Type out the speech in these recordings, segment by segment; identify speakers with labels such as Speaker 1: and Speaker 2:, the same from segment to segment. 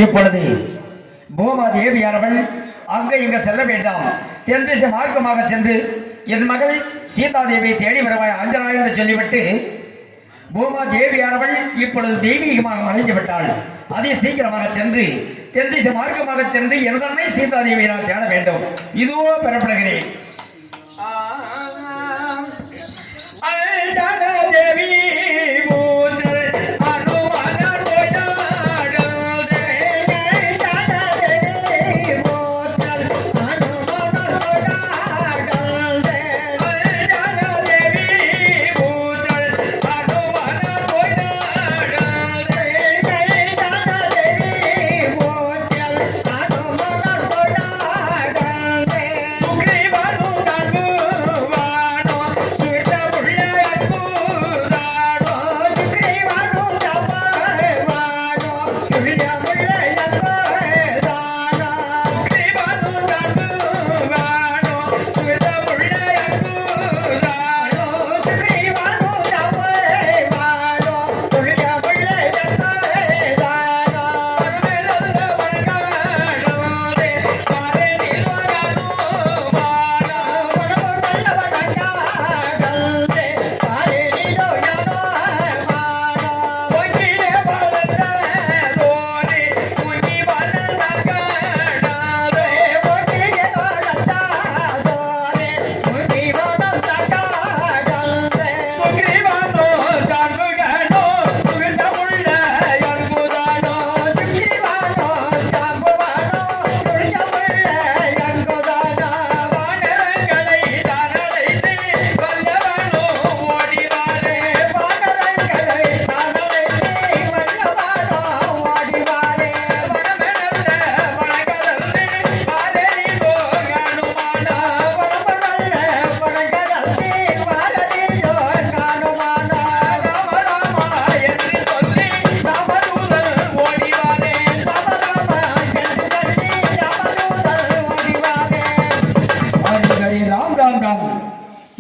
Speaker 1: இப்பொழுது பூமா தேவியானவள் அங்க இங்க செல்ல வேண்டாம், தென் திசை மார்க்கமாக சென்று என் மகள் சீதாதேவியை தேடி வருவாய் அஞ்சனாய் என்று சொல்லிவிட்டு பூமா தேவியானவள் இப்பொழுது தெய்வீகமாக மறைந்து விட்டாள். அதை சீக்கிரமாக சென்று தென் திசை மார்க்கமாக சென்று எனதன்னை சீதாதேவியை நான் தேட வேண்டும். இதுவோ பெறப்படுகிறேன். தேவி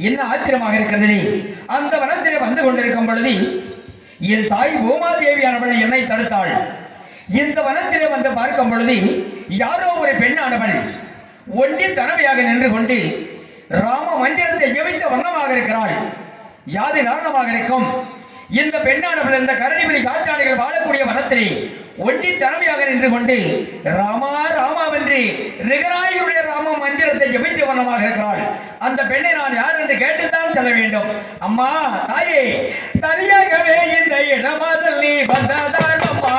Speaker 1: என்ன ஆச்சரியமாக இருக்கிறது. அந்த வனத்திலே வந்து கொண்டிருக்கும் பொழுது என் தாய் பூமாதேவியானவள் என்னை தடுத்தாள். இந்த வனத்திலே வந்து பார்க்கும் பொழுது யாரோ ஒரு பெண்ணானவள் ஒன்றி தனவையாக நின்று கொண்டு ராம மந்திரத்தை ஜெபித்த வண்ணமாக இருக்கிறாள். யாது காரணமாக இருக்கும் இந்த பெண்ணானவள் இந்த கரடிவெளி காட்டாளிகள் வாழக்கூடிய வனத்திலே ஒன்றி தலைமையாக நின்று கொண்டு ராமா ராமா வென்று ரிகராயுடைய ராம மந்திரத்தை ஜெபித்த வண்ணமாக இருக்கிறாள். அந்த பெண்ணை நான் யார் என்று கேட்டுத்தான் செல்ல வேண்டும். அம்மா தாயே, தனியாகவே இந்த இடமாதல் நீ வந்ததான் அம்மா,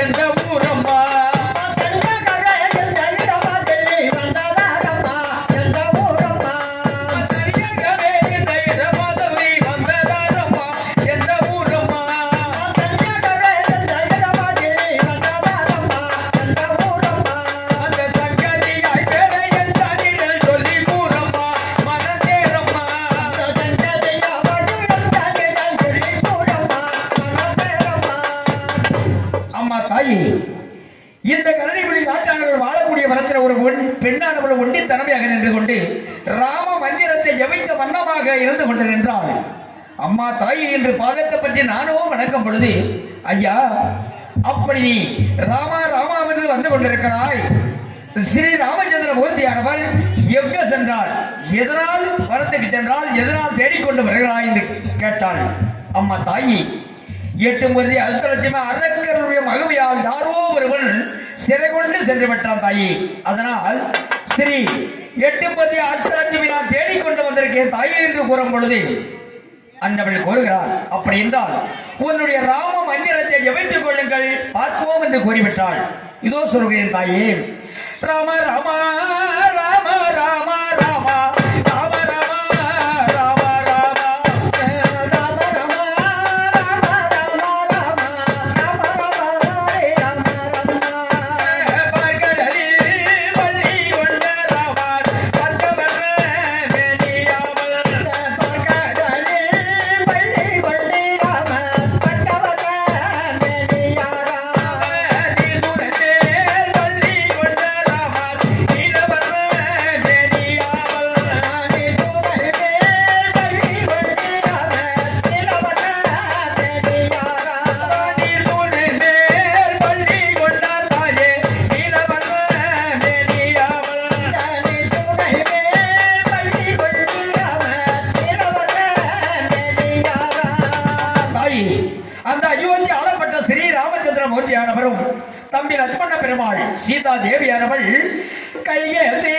Speaker 1: எந்த ஊரம்மா? இந்த கரடிவெளி நாட்டாளர்கள் வாழக்கூடிய வனத்தில் ஒரு பெண்ணானவள் ஒண்டி தலைமையாக நின்று கொண்டு ராம மந்திரத்தை ஜெபித்த வண்ணமாக இருந்து கொண்டு நின்றாள். அம்மா தாயே என்று பாதத்தை பற்றி நானோ வணக்கம் பொழுது, ஐயா அப்படி ராமா ராமா என்று வந்து கொண்டிருக்கிறாய், ஸ்ரீ ராமச்சந்திர மூர்த்தியானவர் எங்க சென்றாள், எதனால் வரத்துக்கு சென்றால், எதனால் தேடிக்கொண்டு வருகிறாய் என்று கேட்டாள். அம்மா தாயி, 8 முறை அஷ்டலட்சுமி அரக்கருடைய மகிமையால் யாரோ ஒருவன் சிறை கொண்டு சென்று விட்டான் தாயி. அதனால் ஸ்ரீ 8 முறை அஷ்டலட்சுமி நான் தேடிக்கொண்டு வந்திருக்கேன் தாயி என்று கூறும் பொழுது அன்னவள் கூறுகிறார், அப்படி என்றால் உன்னுடைய ராம மந்திரத்தை ஜெபித்துக் கொள்ளுங்கள் பார்ப்போம் என்று கூறிவிட்டாள். இதோ சொல்கிறேன் தாயே, ராம ராமா ராம ராம ராமா
Speaker 2: நீலவர்
Speaker 1: தம்பி லட்சுமண பெருமாள் சீதா தேவியானவள் கையேசி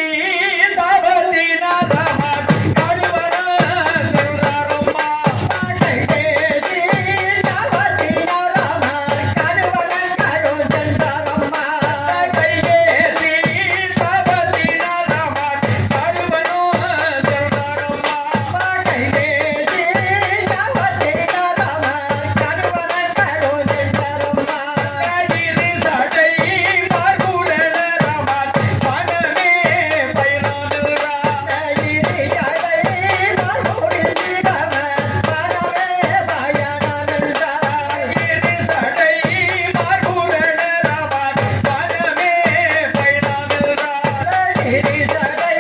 Speaker 1: சாபத்தினாரமா காடுவன சென்றாரம்மா. கையேசி சாபத்தினாரமா காடுவன காடு சென்றாரம்மா. கையேசி சாபத்தினாரமா காடுவன சென்றாரம்மா. கையேசி சாபத்தினாரமா காடுவன காடு சென்றாரம்மா. கையிரி சடை மார்புடன ரமா மனமே பயனாதுரா. கையிரி சடை மார்புடன ரமா மனமே பயனாதுரா. கையிரி சடை மார்புடன ரமா மனமே பயனாதுரா. கையிரி சடை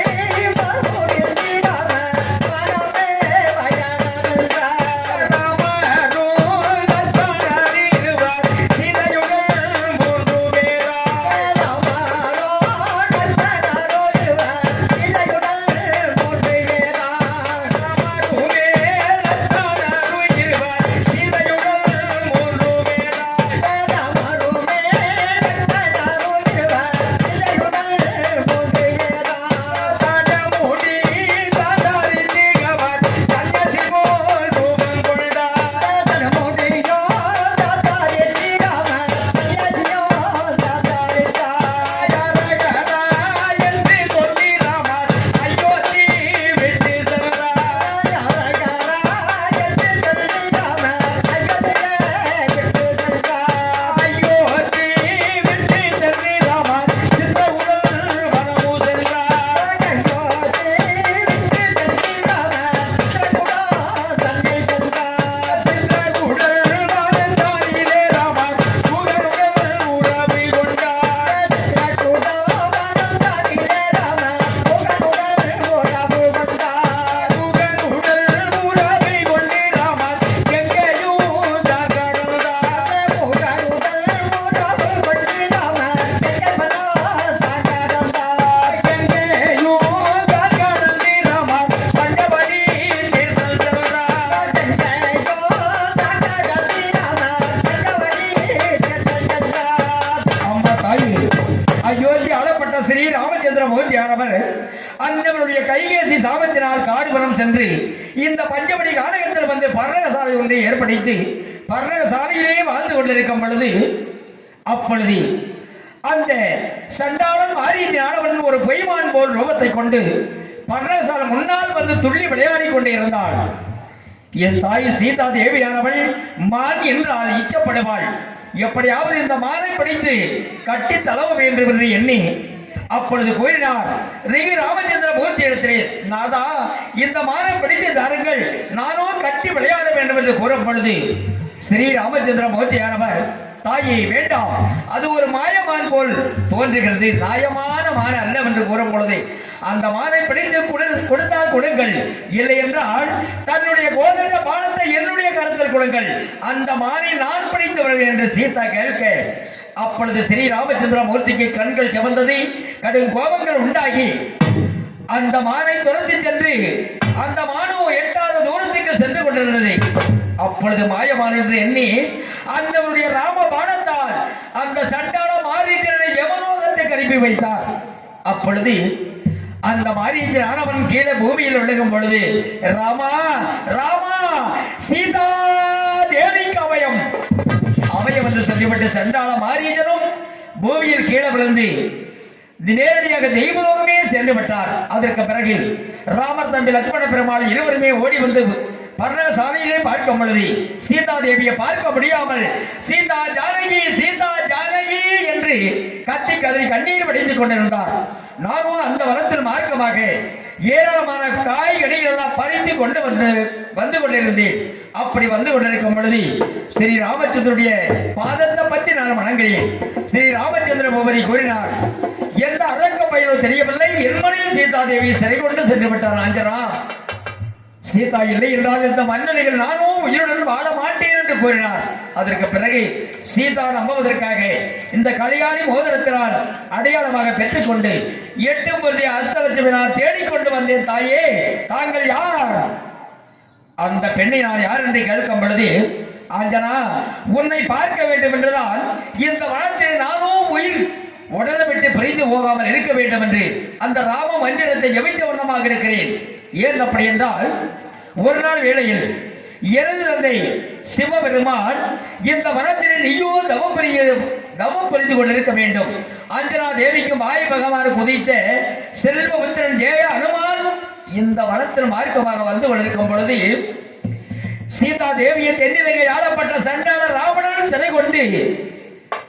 Speaker 1: மார்புடன ரமா மனமே பயனாதுரா. ராமரோ லட்சுமணரிருவர் சீதையுடன் மூன்று பேரா. ராமரோ லட்சுமணரிருவர் சீதையுடன் மூன்று பேரா. ராமருமே லட்சுமணரிருவர் சீதையுடன் மூன்று பேரா. ராமருமே லட்சுமணரிருவர் சீதையுடன் மூன்று பேரா. சடமுடி தாதாரித்திகவர் சன்னியாசிபோல் ரூபம் கொண்டார். சடமுடியோ தாதாரித்திகவர் சன்னியாசியோ தாதாரித்தார். ரகரா என்று சொல்லி ராமர் அயோத்தி விட்டு சென்றார். ரகரா என்று சொல்லி ராமர் அயோத்தியை விட்டு சென்றார். அயோத்தி விட்டு சென்று ராமர் சித்தவுடன் வனமு சென்றார். அயோத்தி விட்டு சென்று ராமர் சித்தகுடன் தன்னை சென்றார். சித்தகுடன் வாழ்ந்தாரிலே ராமர் புகழுடன் உறவு கொண்டார். சித்தகுடன் வாழ்ந்தாரிலே ராமர் புகழுடன் உறவு கொண்டார். புகழுடன் உறவு கொண்டு ராமர் எங்கேயும் தான் கடந்தார். புகழுடன் உறவு கொண்டு ராமர் எங்கேயும் தான் கடந்தார். எங்கேயும் தான் கடந்து ராமர் கண்டபடி தீர்த்தம் சென்றார். எங்கேயோ தான் கடந்து ராமர் கண்டபடி தீர்த்தம் சென்றார். அம்மா தாயே, அயோத்தி ஆளப்பட்ட ஸ்ரீ ராமச்சந்திர மூர்த்தியானவர் அந்தவருடைய கைகேசி சாபத்தினால் காடுபுறம் சென்று இந்த பஞ்சமணி கானகத்தில் வந்து பர்ணகசாலை ஒன்றை ஏற்படுத்தி பர்ணகசாலையிலே வாழ்ந்து கொண்டிருக்கும் பொழுது அப்பொழுது அந்த சண்டாளன் மாரியத்தினானவன் ஒரு பொய்மான் போல் ரூபத்தை கொண்டு பர்ணகசாலை முன்னால் வந்து துள்ளி விளையாடி கொண்டு இருந்தாள். என் தாய் சீதா தேவியானவள் மான் என்றால் இச்சப்படுவாள். எப்படியாவது இந்த மானை பிடித்து கட்டி தளவ வேண்டும் என்று எண்ணி அப்பொழுது கூறினார் ரிகி ராமச்சந்திர மூர்த்தி இடத்திலே, நாதா இந்த மானை பிடித்து தாருங்கள், நானோ கட்டி விளையாட வேண்டும் என்று கூறும் பொழுது ஸ்ரீ ராமச்சந்திர மூர்த்தியானவர், தாயே வேண்டாம், அது ஒரு மாயமான் போல் தோன்றுகிறது, நியாயமான மான் அல்ல என்று கூறும் பொழுது அந்த மானை பிடித்து கொடுத்தால் கொடுங்கள், இல்லை என்றால் தன்னுடைய கோதண்ட பானத்தை என்னுடைய கருத்தில் கொடுங்கள், அந்த மானை நான் பிடித்து வருவேன் என்று சீதா கேட்க அப்பொழுது ஸ்ரீ ராமச்சந்திர மூர்த்திக்கு கண்கள் சிவந்தது, கடும் கோபங்கள் உண்டாகி அந்த மானை துரத்தி சென்று அந்த மானு எட்டாத தூரத்துக்கு சென்று கொண்டிருந்தது. அப்பொழுது மாயமான் என்று எண்ணி அந்தவருடைய ராம பானத்தால் அந்த சண்டாள மாரீச்சனை யமலோகத்துக்கு அனுப்பி வைத்தார். அப்பொழுது அந்த மாரீச்சன் ஆனவன் கீழே பூமியில் விழுகும் பொழுது ராமா ராமா சீதா தேவிக்கு அவயம் அவயம் என்று சொல்லிவிட்டு சண்டாள மாரீச்சனும் பூமியில் கீழே விழுந்து நேரடியாக தெய்வலோகமே சென்று விட்டார். அதற்கு பிறகு ராமர் தம்பி லட்சுமண பெருமாள் இருவருமே ஓடி வந்து பர்ணசாலையிலே பார்க்கும் பொழுது சீதா தேவியை பார்க்க முடியாமல் சீதா ஜானகி என்று கத்தி கதறி கண்ணீர் வடிந்து கொண்டிருந்தார். நானும் அந்த வனத்தில் மார்க்கமாக ஏராளமான காய்கறிகள் எல்லாம் பறித்து கொண்டு வந்து கொண்டிருந்தேன். அப்படி வந்து கொண்டிருக்கும் பொழுது ஸ்ரீ ராமச்சந்திரனுடைய பாதத்தை பற்றி நான் வணங்குகிறேன். ஸ்ரீ ராமச்சந்திர பூபதி கூறினார், எந்த அரக்க பயிரோ தெரியவில்லை, என்மனையில் சீதா தேவியை சிறை கொண்டு சென்று விட்டார் ஆஞ்சரா. சீதா இல்லை என்றால் இந்த மன்னர்கள் நானும் உயிருடன் வாழ மாட்டேன் என்று கூறினார். அதற்கு பிறகு சீதா நம்புவதற்காக இந்த கலியாணி மோதிரத்தினால் அடையாளமாக பெற்றுக்கொண்டு 8 பொருளிய அஸ்தலட்சுமி நான் தேடிக்கொண்டு வந்தேன். தாயே தாங்கள் யார்? அந்த பெண்ணை நான் யார் என்று கேட்கும் பொழுது ஆஞ்சனா, உன்னை பார்க்க வேண்டும் என்றுதான் இந்த வனத்தில் நானும் உயிர் உடலை விட்டு பிரிந்து போகாமல் இருக்க வேண்டும் என்று அந்த ராம மந்திரத்தை ஜபித்த வண்ணமாக இருக்கிறேன். ஏன் அப்படி என்றால், ஒரு நாள் வேளையில் எனது தந்தை சிவபெருமான் இந்த வனத்தில் நீயோ தவம் புரிந்து கொண்டிருக்க வேண்டும். அஞ்சனா தேவிக்கும் வாயு பகவான் குதித்த செல்வபுத்திரன் ஜெய அனுமான் இந்த வனத்தில் மார்க்கமாக வந்து கொண்டிருக்கும் பொழுது சீதா தேவியை தென்னிலங்கை ஆளப்பட்ட சண்டாள ராவணன் சிறை கொண்டு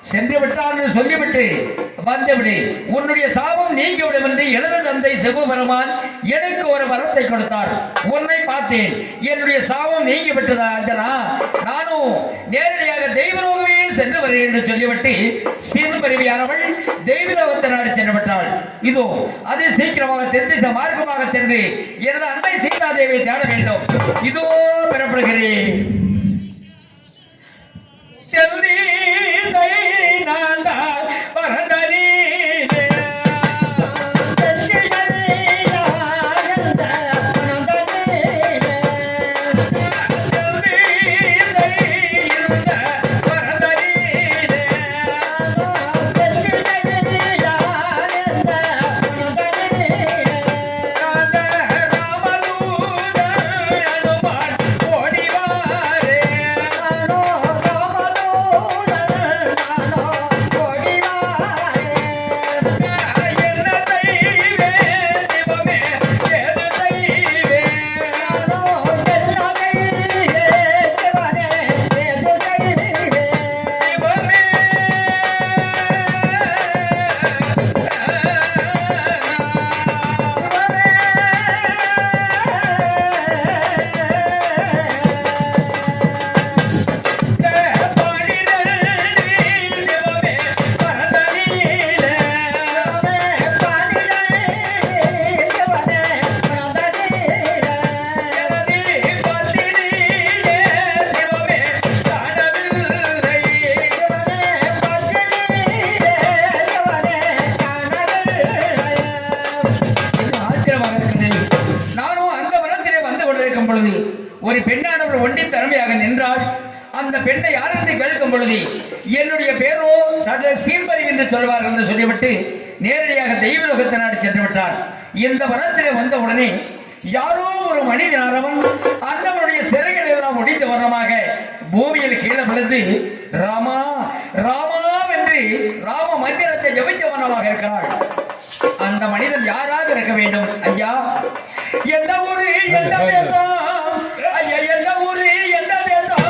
Speaker 1: சென்று விட்டான் சொல்லிவிட்டு வந்துவிடு, உன்னுடைய சாபம் நீங்கிவிடும் என்று எனது தந்தை சிவபெருமான் எனக்கு ஒரு வரத்தை கொடுத்தார். உன்னை பார்த்தேன், என்னுடைய சாபம் நீங்கி விட்டதா அஞ்சனா, நானும் நேரடியாக தெய்வலோகமே சென்று வருகிறேன் என்று சொல்லிவிட்டு சீர்பருவியானவள் தெய்வலோகத்தை நாடு சென்று விட்டாள். இதோ அதே சீக்கிரமாக தென்திசை மார்க்கமாக சென்று எனது அன்னை சீதா தேவியை தேட வேண்டும். இதோ பெறப்படுகிறேன். ஒரு பெண்ணானவள் ஒண்டி தலைமையாக நின்றாள். அந்த பெண்ணை யார் என்று கேட்கும் பொழுது என்னுடைய பேரோ சீம்பரி என்று சொல்வார்கள் என்று சொல்லிவிட்டு நேரடியாக தெய்வலோகத்தை நாடு சென்று விட்டார். இந்த வனத்திலே வந்த உடனே யாரோ ஒரு மனிதனானவன் அண்ணவனுடைய சிறைகள் எல்லாம் ஒடித்த வண்ணமாக பூமியில் கீழே விழுந்து ராமா ராமா என்று ராம மந்திரத்தை ஜபித்த வண்ணமாக இருக்கிறாள். அந்த மனிதன் யாராக இருக்க வேண்டும்? ஐயா, எந்த ஊரு எந்த தேசம்? ஐயா, எந்த ஊரு எந்த தேசம்?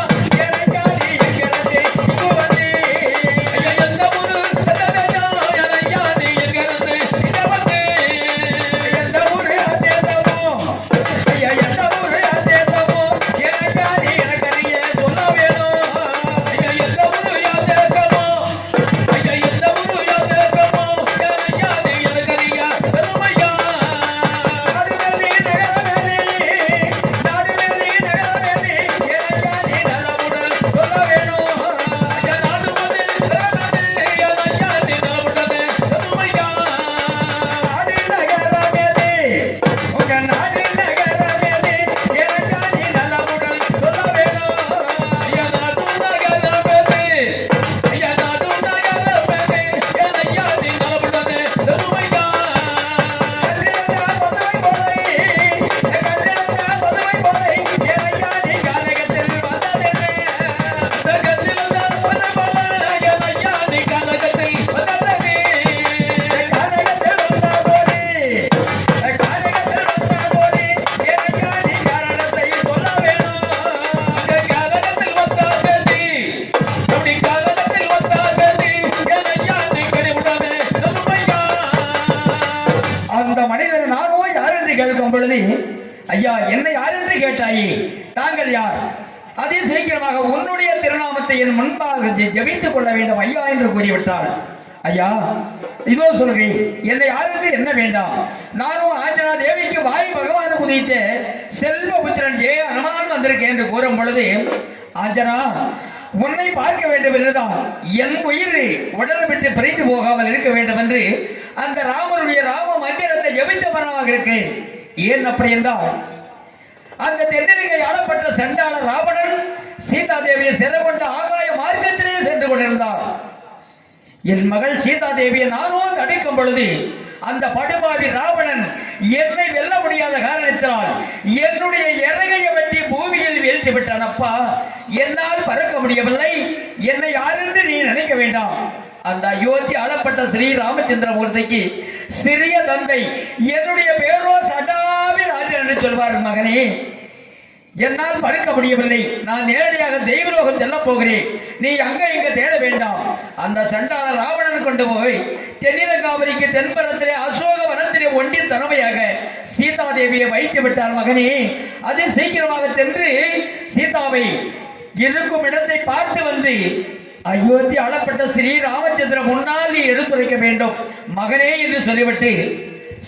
Speaker 1: ஐயா, என்னை யார் என்று கேட்டாயே, தாங்கள் யார்? அதே சீக்கிரமாக உன்னுடைய திருநாமத்தை என் முன்பாக ஜபித்துக் கொள்ள வேண்டும் ஐயா என்று கூறிவிட்டாள். ஐயா, இதோ சொல்கிறேன், என்னை யார் என்று என்ன வேண்டாம். நானும் ஆஞ்சனா தேவிக்கு வாயு பகவான் உதித்த செல்வபுத்திரன் ஜெய அனுமான் வந்திருக்கேன் என்று கூறும் பொழுது, ஆஞ்சனா, உன்னை பார்க்க வேண்டும் என்றுதான் என் உயிர் உடல் விட்டு பிரிந்து போகாமல் இருக்க வேண்டும் என்று அந்த ராமனுடைய ராம மந்திரத்தை ஜபித்தவனாக இருக்கேன். ஏன் அப்படி என்றால், அந்த தென்னிலங்கை ஆளப்பட்ட சண்டாள ராவணன் சீதா தேவியை சிறை கொண்ட ஆகாய மார்க்கத்திலே சென்று கொண்டிருந்தார். என் மகள் சீதா தேவியை நானும் தடுக்கும் பொழுது அந்த படுபாவி ராவணன் என்னை வெல்ல முடியாத காரணத்தினால் என்னுடைய இறகையை வெட்டி பூமியில் வீழ்த்தி விட்டான். அப்பா, என்னால் பறக்க முடியவில்லை. என்னை யாரென்று நீ நினைக்க வேண்டாம். அந்த அயோத்தி ஆளப்பட்ட ஸ்ரீ ராமச்சந்திரமூர்த்திக்கு சிறிய தந்தை என்னுடைய பேரோ சடாவி ராஜன் என்று சொல்வார். மகனே, என்னால் படுக்க முடியவில்லை. நான் நேரடியாக தெய்வலோகம் செல்ல போகிறேன். நீ அங்க இங்க தேட வேண்டாம். அந்த சண்டாள ராவணன் கொண்டு போய் தென்னிலங்காவரிக்கு தென்பரத்திலே அசோக வனத்திலே ஒண்டி தலைமையாக சீதா தேவியை வைத்து விட்டார். மகனே, அது சீக்கிரமாக சென்று சீதாவை இருக்கும் இடத்தை பார்த்து வந்து அயோத்தி ஆளப்பட்ட ஸ்ரீ ராமச்சந்திர முன்னால் நீ எடுத்துரைக்க வேண்டும் மகனே என்று சொல்லிவிட்டு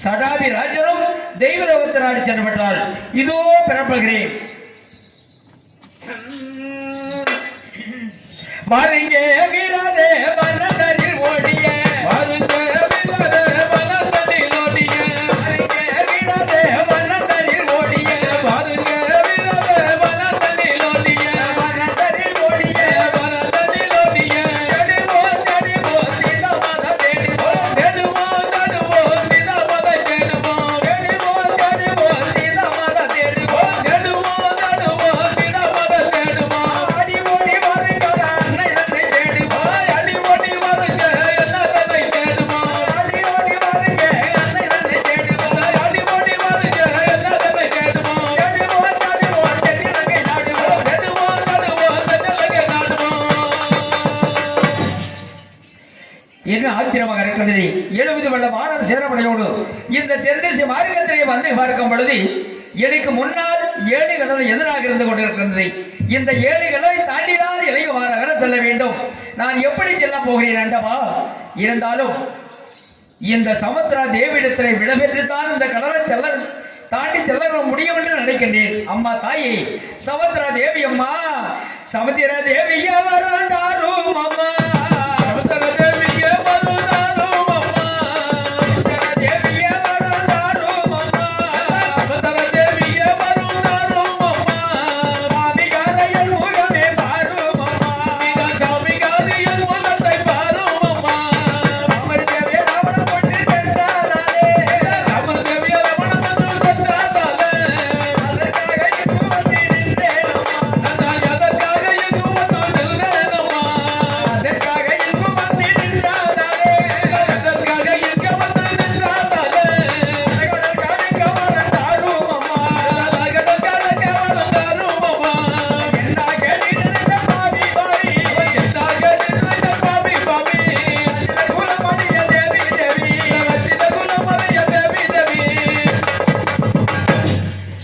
Speaker 1: சடாவி ராஜரும் தெய்வலோகத்தை நாடி சென்று விட்டாள். இதோ பெறப்படுகிறேன். வருங்க வீரரே வனதனில் ஓடிய, வருங்க வீரரே வனதனில் ஓடிய, வருங்க வீரரே வனதனில் ஓடிய, வருங்க வீரரே வனதனில் ஓடிய, வனதனில் ஓடிய, வனதனில் ஓடிய, தேடுவோ தேடுவோ சீதாமத தேடுவோ, தேடுவோ தேடுவோ சீதாமத தேடுவோ, தேடுவோ தேடுவோ சீதாமத தேடுவோ, தேடுவோ தேடுவோ சீதாமத தேடுவோ, அடி ஓடி வருங்க அன்னை அன்னை தேடுவோ, அடி ஓடி வருங்க என்ன தன்னை தேடுவோ, அடி ஓடி வருங்க அன்னை அன்னை தேடுவோ, அடி ஓடி வருங்க என்ன தன்னை தேடுவோ, தேடுவோ தேடுவோ தென்னிலங்கை நாடுவோ, தேடுவோ தேடுவோ தென்னிலங்கை நாடுவோ. என்ன ஆச்சரியமாக இருக்கிறது. 70 வல்ல வானர் சேரப்படையோடு இந்த தென்திசை மார்க்கத்திலே வந்து பார்க்கும் பொழுது எனக்கு முன்னால் 7 கடலை எதிராக இருந்து கொண்டிருக்கிறது. இந்த 7 கடலை தாண்டிதான் இளையவார செல்ல வேண்டும். நான் எப்படி செல்ல போகிறேன் அண்டவா? இருந்தாலும் இந்த சமுத்திரா தேவியிடத்திலே விடபெற்றுத்தான் இந்த கடலை தாண்டி செல்ல முடியும் என்று நினைக்கின்றேன். அம்மா தாயே சமுத்திரா தேவி, அம்மா சமுத்திரா தேவிய வராண்டாரும் அம்மா, சமுத்திரா தேவிய வராண்டாரும் அம்மா, சமுத்திரா தேவிய வராண்டாரும் அம்மா, சமுத்திரா தேவிய வராண்டாரும் அம்மா, சாமிகாரையன் முகமே பாரும் அம்மா, சாமிகாரையன் முகத்தை பாரும் அம்மா, ராமர் தேவிய ராவண கொண்டு சென்றாரே, ராமர் தேவிய ராவண கொண்டு சென்றாரே, அதற்காக இங்கு வந்து நின்றேன் அம்மா, நான் அதற்காக இங்கு வந்து நின்றேன் அம்மா, அதற்காக இங்கு வந்து நின்றாரே, அதற்காக இங்கு வந்து நின்றாரே, கடல் காடுக்க வரண்டாரும் அம்மா, கடல் காடுக்க வரண்டாரும் அம்மா, என்னாக நினைத்த பாவி பாவி, என்னாக நினைத்த பாவி பாவி, ரசித குலமணிய தேவி தேவி, ரசித குலமணிய தேவி தேவி.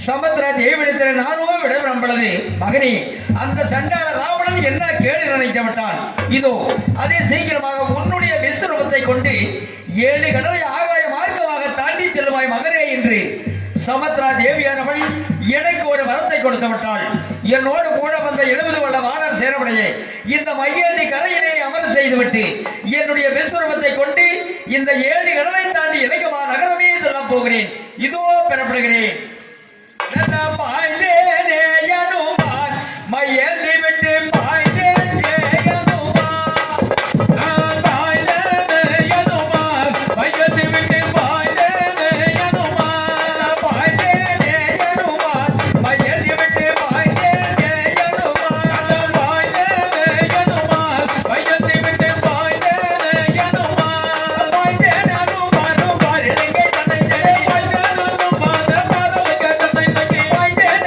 Speaker 1: சமுத்திர தேவிடத்தில் நானும் விடவிடம் பொழுது, மகனே, அந்த சண்டாள ராவணன் என்ன கேடு நினைத்து விட்டான். இதோ அதே சீக்கிரமாக உன்னுடைய விஸ்வரூபத்தை கொண்டு 7 கடலை ஆகாய மார்க்கமாக தாண்டி செல்வாய் மகனே என்று சமுத்திரா தேவியானவள் எனக்கு ஒரு வரத்தை கொடுத்து விட்டாள். என்னோடு கூட வந்த 70 வல்ல வானர் சேரப்படையே இந்த மையேந்தி கரையிலே அமர செய்துவிட்டு என்னுடைய விஸ்வரூபத்தை கொண்டு இந்த 7 கடலை தாண்டி இலங்கமா நகரமே செல்ல போகிறேன். இதோ பெறப்படுகிறேன். பாய்ந்தேனே யனுமான் மையேந்தி விட்டு பாய்ந்தேனே யனுமான், நான் பாய்ந்தேனே யனுமான் மையேந்தி விட்டு பாய்ந்தேனே யனுமான், பாய்ந்தேனே யனுமான் மையேந்தி விட்டு பாய்ந்தேனே யனுமான், நான் பாய்ந்தேனே யனுமான் மையேந்தி விட்டு பாய்ந்தேனே யனுமான், பாய்ந்தேனே யனுமான் பாரிலங்கை தன்னை தேடி, பாய்ந்தேனே யனுமான் பாரிலங்கை தன்னை தேடி, பாய்ந்தேனே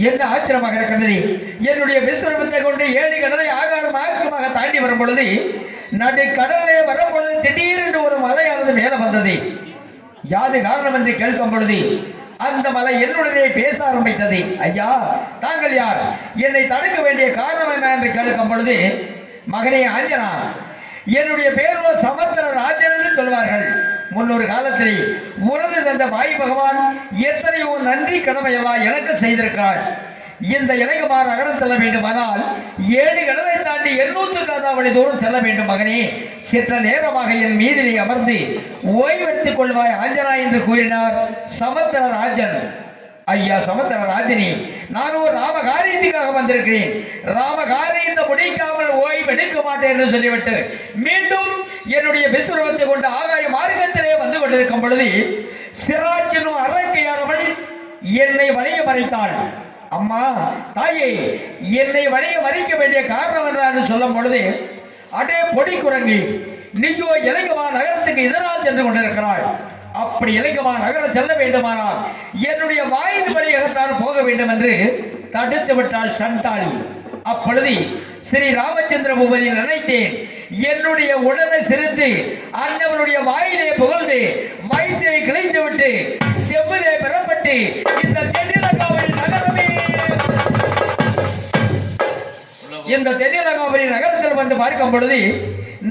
Speaker 1: என்ன ஆச்சரியமாக இருக்கிறது. என்னுடைய விஸ்வரூபத்தை கொண்டு 7 கடலை ஆகாரமாக தாண்டி வரும் பொழுது நடு கடலே வரும் பொழுது திடீரென்று ஒரு மலையானது மேல வந்தது. யாது காரணம் என்று கேட்கும் பொழுது அந்த மலை என்னுடனே பேச ஆரம்பித்தது. ஐயா, தாங்கள் யார்? என்னை தடுக்க வேண்டிய காரணம் என்ன என்று கேட்கும் பொழுது, மகனே ஆஞ்சனா, என்னுடைய பேரோ சமத்திர ராஜன் என்று சொல்வார்கள். முன்னொரு காலத்தில் உனது தந்த வாயு பகவான் எத்தனையோ நன்றி கடமையெல்லாம் எனக்கு செய்திருக்கிறார். இந்த இலகுமார் நகரம் செல்ல வேண்டுமானால் 7 கடலை தாண்டி 800 வழி தூரம் செல்ல வேண்டும். மகனே, சிற்ற நேரமாக என் மீதிலே அமர்ந்து ஓய்வெடுத்துக் கொள்வாய் ஆஞ்சனா என்று கூறினார் சமத்திர ராஜன். ஐயா சமத்திர ராஜனி, நான் ஒரு ராமகாரியத்துக்காக வந்திருக்கிறேன். ராமகாரியத்தை முடிக்காமல் ஓய்வு எடுக்க மாட்டேன் என்று சொல்லிவிட்டு மீண்டும் என்னுடைய விஸ்வரூபத்தை கொண்டு ஆகாய மார்க்கத்திலே வந்து கொண்டிருக்கும் பொழுது சிராஜனும் அரக்கையானவள் என்னை வளைய மறைத்தாள். அம்மா, தாயே, என்னை வளைய மறைக்க வேண்டிய காரணம் என்று சொல்லும் பொழுது, அடே பொடி குரங்கி, நீயோ இலங்கமா நகரத்துக்கு எதிராக சென்று கொண்டிருக்கிறாய். அப்படி இலங்கமா நகரம் செல்ல வேண்டுமானால் என்னுடைய வாயின் வழியாகத்தான் போக வேண்டும் என்று தடுத்து விட்டாள் சண்டாளி. அப்பொழுது ஸ்ரீ ராமச்சந்திர பூபதி நினைத்தேன், என்னுடைய உடலை சிரித்து அண்ணவனுடைய வாயிலே புகழ்ந்து வயிற்றை கிளைந்து விட்டு செவ்விலே பெறப்பட்டு இந்த தென்னிலங்காவளி நகரமே இந்த தென்னிலங்காவளி நகரத்தில் வந்து பார்க்கும் பொழுது